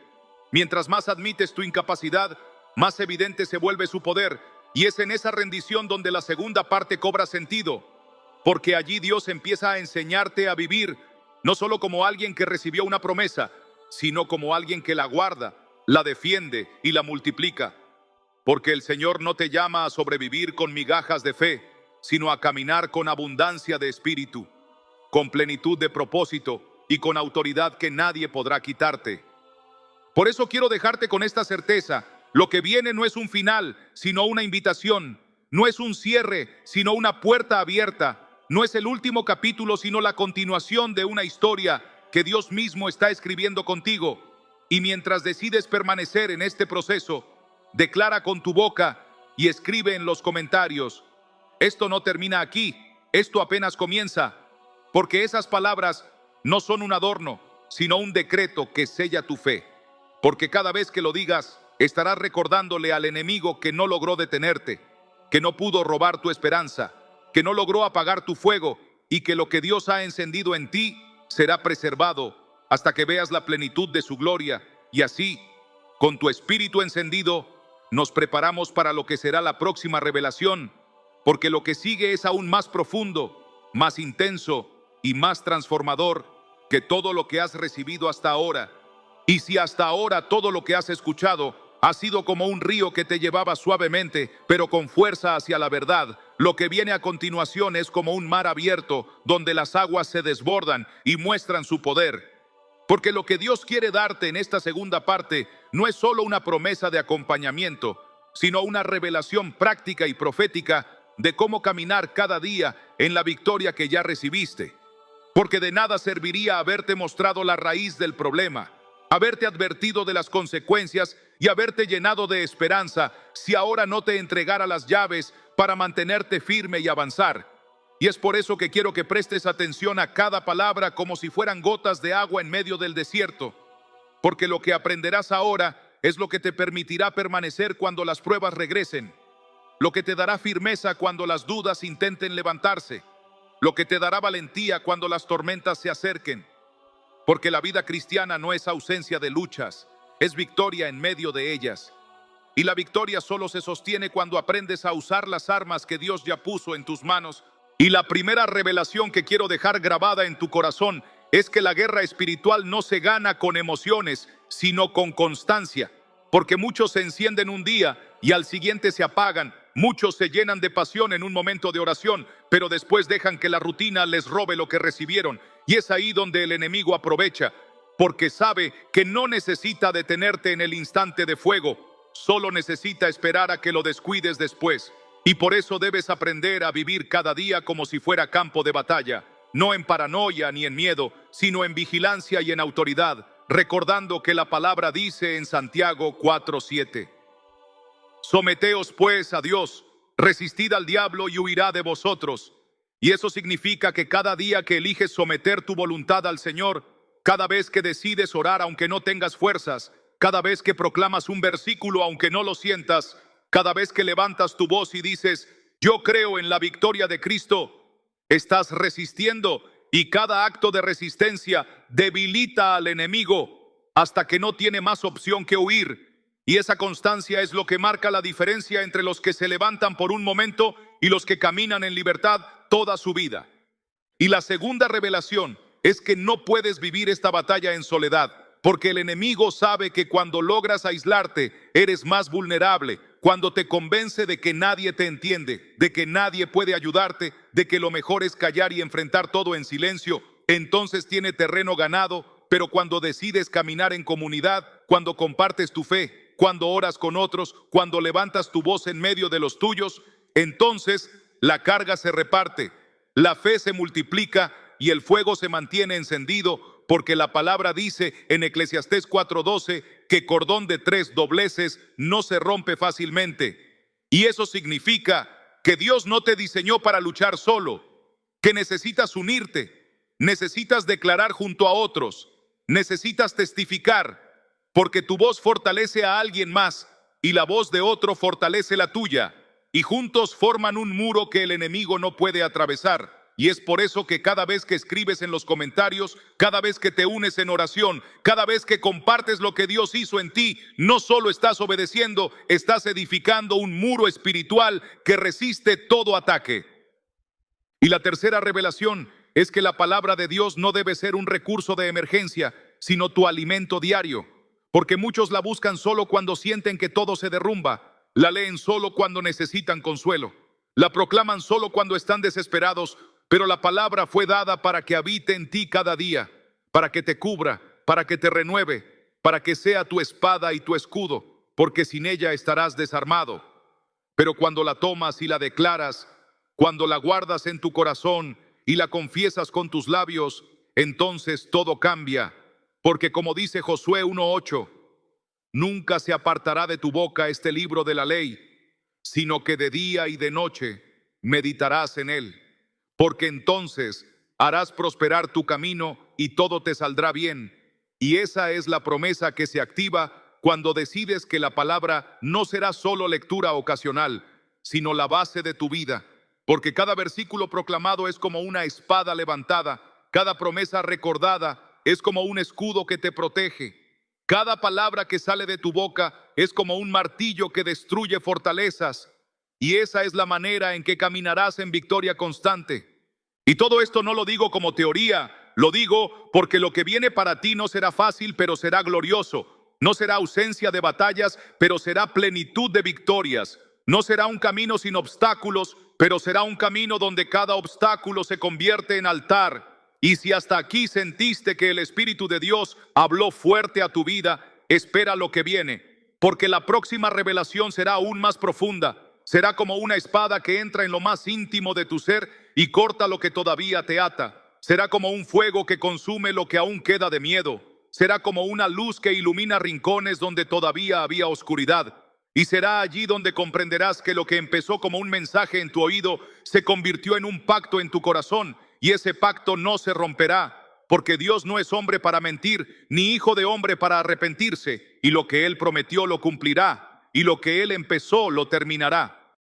Mientras más admites tu incapacidad, más evidente se vuelve su poder. Y es en esa rendición donde la segunda parte cobra sentido, porque allí Dios empieza a enseñarte a vivir no solo como alguien que recibió una promesa, sino como alguien que la guarda, la defiende y la multiplica. Porque el Señor no te llama a sobrevivir con migajas de fe, sino a caminar con abundancia de espíritu, con plenitud de propósito y con autoridad que nadie podrá quitarte. Por eso quiero dejarte con esta certeza: lo que viene no es un final, sino una invitación. No es un cierre, sino una puerta abierta. No es el último capítulo, sino la continuación de una historia que Dios mismo está escribiendo contigo. Y mientras decides permanecer en este proceso, declara con tu boca y escribe en los comentarios: esto no termina aquí, esto apenas comienza, porque esas palabras no son un adorno, sino un decreto que sella tu fe. Porque cada vez que lo digas, estarás recordándole al enemigo que no logró detenerte, que no pudo robar tu esperanza, que no logró apagar tu fuego, y que lo que Dios ha encendido en ti será preservado hasta que veas la plenitud de su gloria. Y así, con tu espíritu encendido, nos preparamos para lo que será la próxima revelación, porque lo que sigue es aún más profundo, más intenso y más transformador que todo lo que has recibido hasta ahora. Y si hasta ahora todo lo que has escuchado ha sido como un río que te llevaba suavemente, pero con fuerza hacia la verdad, Lo que viene a continuación es como un mar abierto donde las aguas se desbordan y muestran su poder. Porque lo que Dios quiere darte en esta segunda parte no es solo una promesa de acompañamiento, sino una revelación práctica y profética de cómo caminar cada día en la victoria que ya recibiste. Porque de nada serviría haberte mostrado la raíz del problema, haberte advertido de las consecuencias y haberte llenado de esperanza si ahora no te entregara las llaves para mantenerte firme y avanzar. Y es por eso que quiero que prestes atención a cada palabra como si fueran gotas de agua en medio del desierto. Porque lo que aprenderás ahora es lo que te permitirá permanecer cuando las pruebas regresen, lo que te dará firmeza cuando las dudas intenten levantarse, lo que te dará valentía cuando las tormentas se acerquen. Porque la vida cristiana no es ausencia de luchas, es victoria en medio de ellas. Y la victoria solo se sostiene cuando aprendes a usar las armas que Dios ya puso en tus manos. Y la primera revelación que quiero dejar grabada en tu corazón es que la guerra espiritual no se gana con emociones, sino con constancia. Porque muchos se encienden un día y al siguiente se apagan. Muchos se llenan de pasión en un momento de oración, pero después dejan que la rutina les robe lo que recibieron. Y es ahí donde el enemigo aprovecha, porque sabe que no necesita detenerte en el instante de fuego, solo necesita esperar a que lo descuides después. Y por eso debes aprender a vivir cada día como si fuera campo de batalla, no en paranoia ni en miedo, sino en vigilancia y en autoridad, recordando que la palabra dice en Santiago 4:7. Someteos pues a Dios, resistid al diablo y huirá de vosotros. Y eso significa que cada día que eliges someter tu voluntad al Señor, cada vez que decides orar aunque no tengas fuerzas, cada vez que proclamas un versículo aunque no lo sientas, cada vez que levantas tu voz y dices, yo creo en la victoria de Cristo, estás resistiendo, y cada acto de resistencia debilita al enemigo hasta que no tiene más opción que huir. Y esa constancia es lo que marca la diferencia entre los que se levantan por un momento y los que caminan en libertad toda su vida. Y la segunda revelación es que no puedes vivir esta batalla en soledad, porque el enemigo sabe que cuando logras aislarte, eres más vulnerable, cuando te convence de que nadie te entiende, de que nadie puede ayudarte, de que lo mejor es callar y enfrentar todo en silencio, entonces tiene terreno ganado. Pero cuando decides caminar en comunidad, cuando compartes tu fe, cuando oras con otros, cuando levantas tu voz en medio de los tuyos, entonces la carga se reparte, la fe se multiplica y el fuego se mantiene encendido, porque la palabra dice en Eclesiastés 4:12 que cordón de 3 dobleces no se rompe fácilmente. Y eso significa que Dios no te diseñó para luchar solo, que necesitas unirte, necesitas declarar junto a otros, necesitas testificar, porque tu voz fortalece a alguien más y la voz de otro fortalece la tuya, y juntos forman un muro que el enemigo no puede atravesar. Y es por eso que cada vez que escribes en los comentarios, cada vez que te unes en oración, cada vez que compartes lo que Dios hizo en ti, no solo estás obedeciendo, estás edificando un muro espiritual que resiste todo ataque. Y la tercera revelación es que la palabra de Dios no debe ser un recurso de emergencia, sino tu alimento diario. Porque muchos la buscan solo cuando sienten que todo se derrumba, la leen solo cuando necesitan consuelo, la proclaman solo cuando están desesperados, pero la palabra fue dada para que habite en ti cada día, para que te cubra, para que te renueve, para que sea tu espada y tu escudo, porque sin ella estarás desarmado. Pero cuando la tomas y la declaras, cuando la guardas en tu corazón y la confiesas con tus labios, entonces todo cambia. Porque como dice Josué 1:8, nunca se apartará de tu boca este libro de la ley, sino que de día y de noche meditarás en él. Porque entonces harás prosperar tu camino y todo te saldrá bien. Y esa es la promesa que se activa cuando decides que la palabra no será solo lectura ocasional, sino la base de tu vida. Porque cada versículo proclamado es como una espada levantada, cada promesa recordada es como un escudo que te protege. Cada palabra que sale de tu boca es como un martillo que destruye fortalezas. Y esa es la manera en que caminarás en victoria constante. Y todo esto no lo digo como teoría, lo digo porque lo que viene para ti no será fácil, pero será glorioso. No será ausencia de batallas, pero será plenitud de victorias. No será un camino sin obstáculos, pero será un camino donde cada obstáculo se convierte en altar. Y si hasta aquí sentiste que el Espíritu de Dios habló fuerte a tu vida, espera lo que viene, porque la próxima revelación será aún más profunda. Será como una espada que entra en lo más íntimo de tu ser y corta lo que todavía te ata. Será como un fuego que consume lo que aún queda de miedo. Será como una luz que ilumina rincones donde todavía había oscuridad. Y será allí donde comprenderás que lo que empezó como un mensaje en tu oído se convirtió en un pacto en tu corazón, y ese pacto no se romperá, porque Dios no es hombre para mentir, ni hijo de hombre para arrepentirse, y lo que Él prometió lo cumplirá, y lo que Él empezó lo terminará.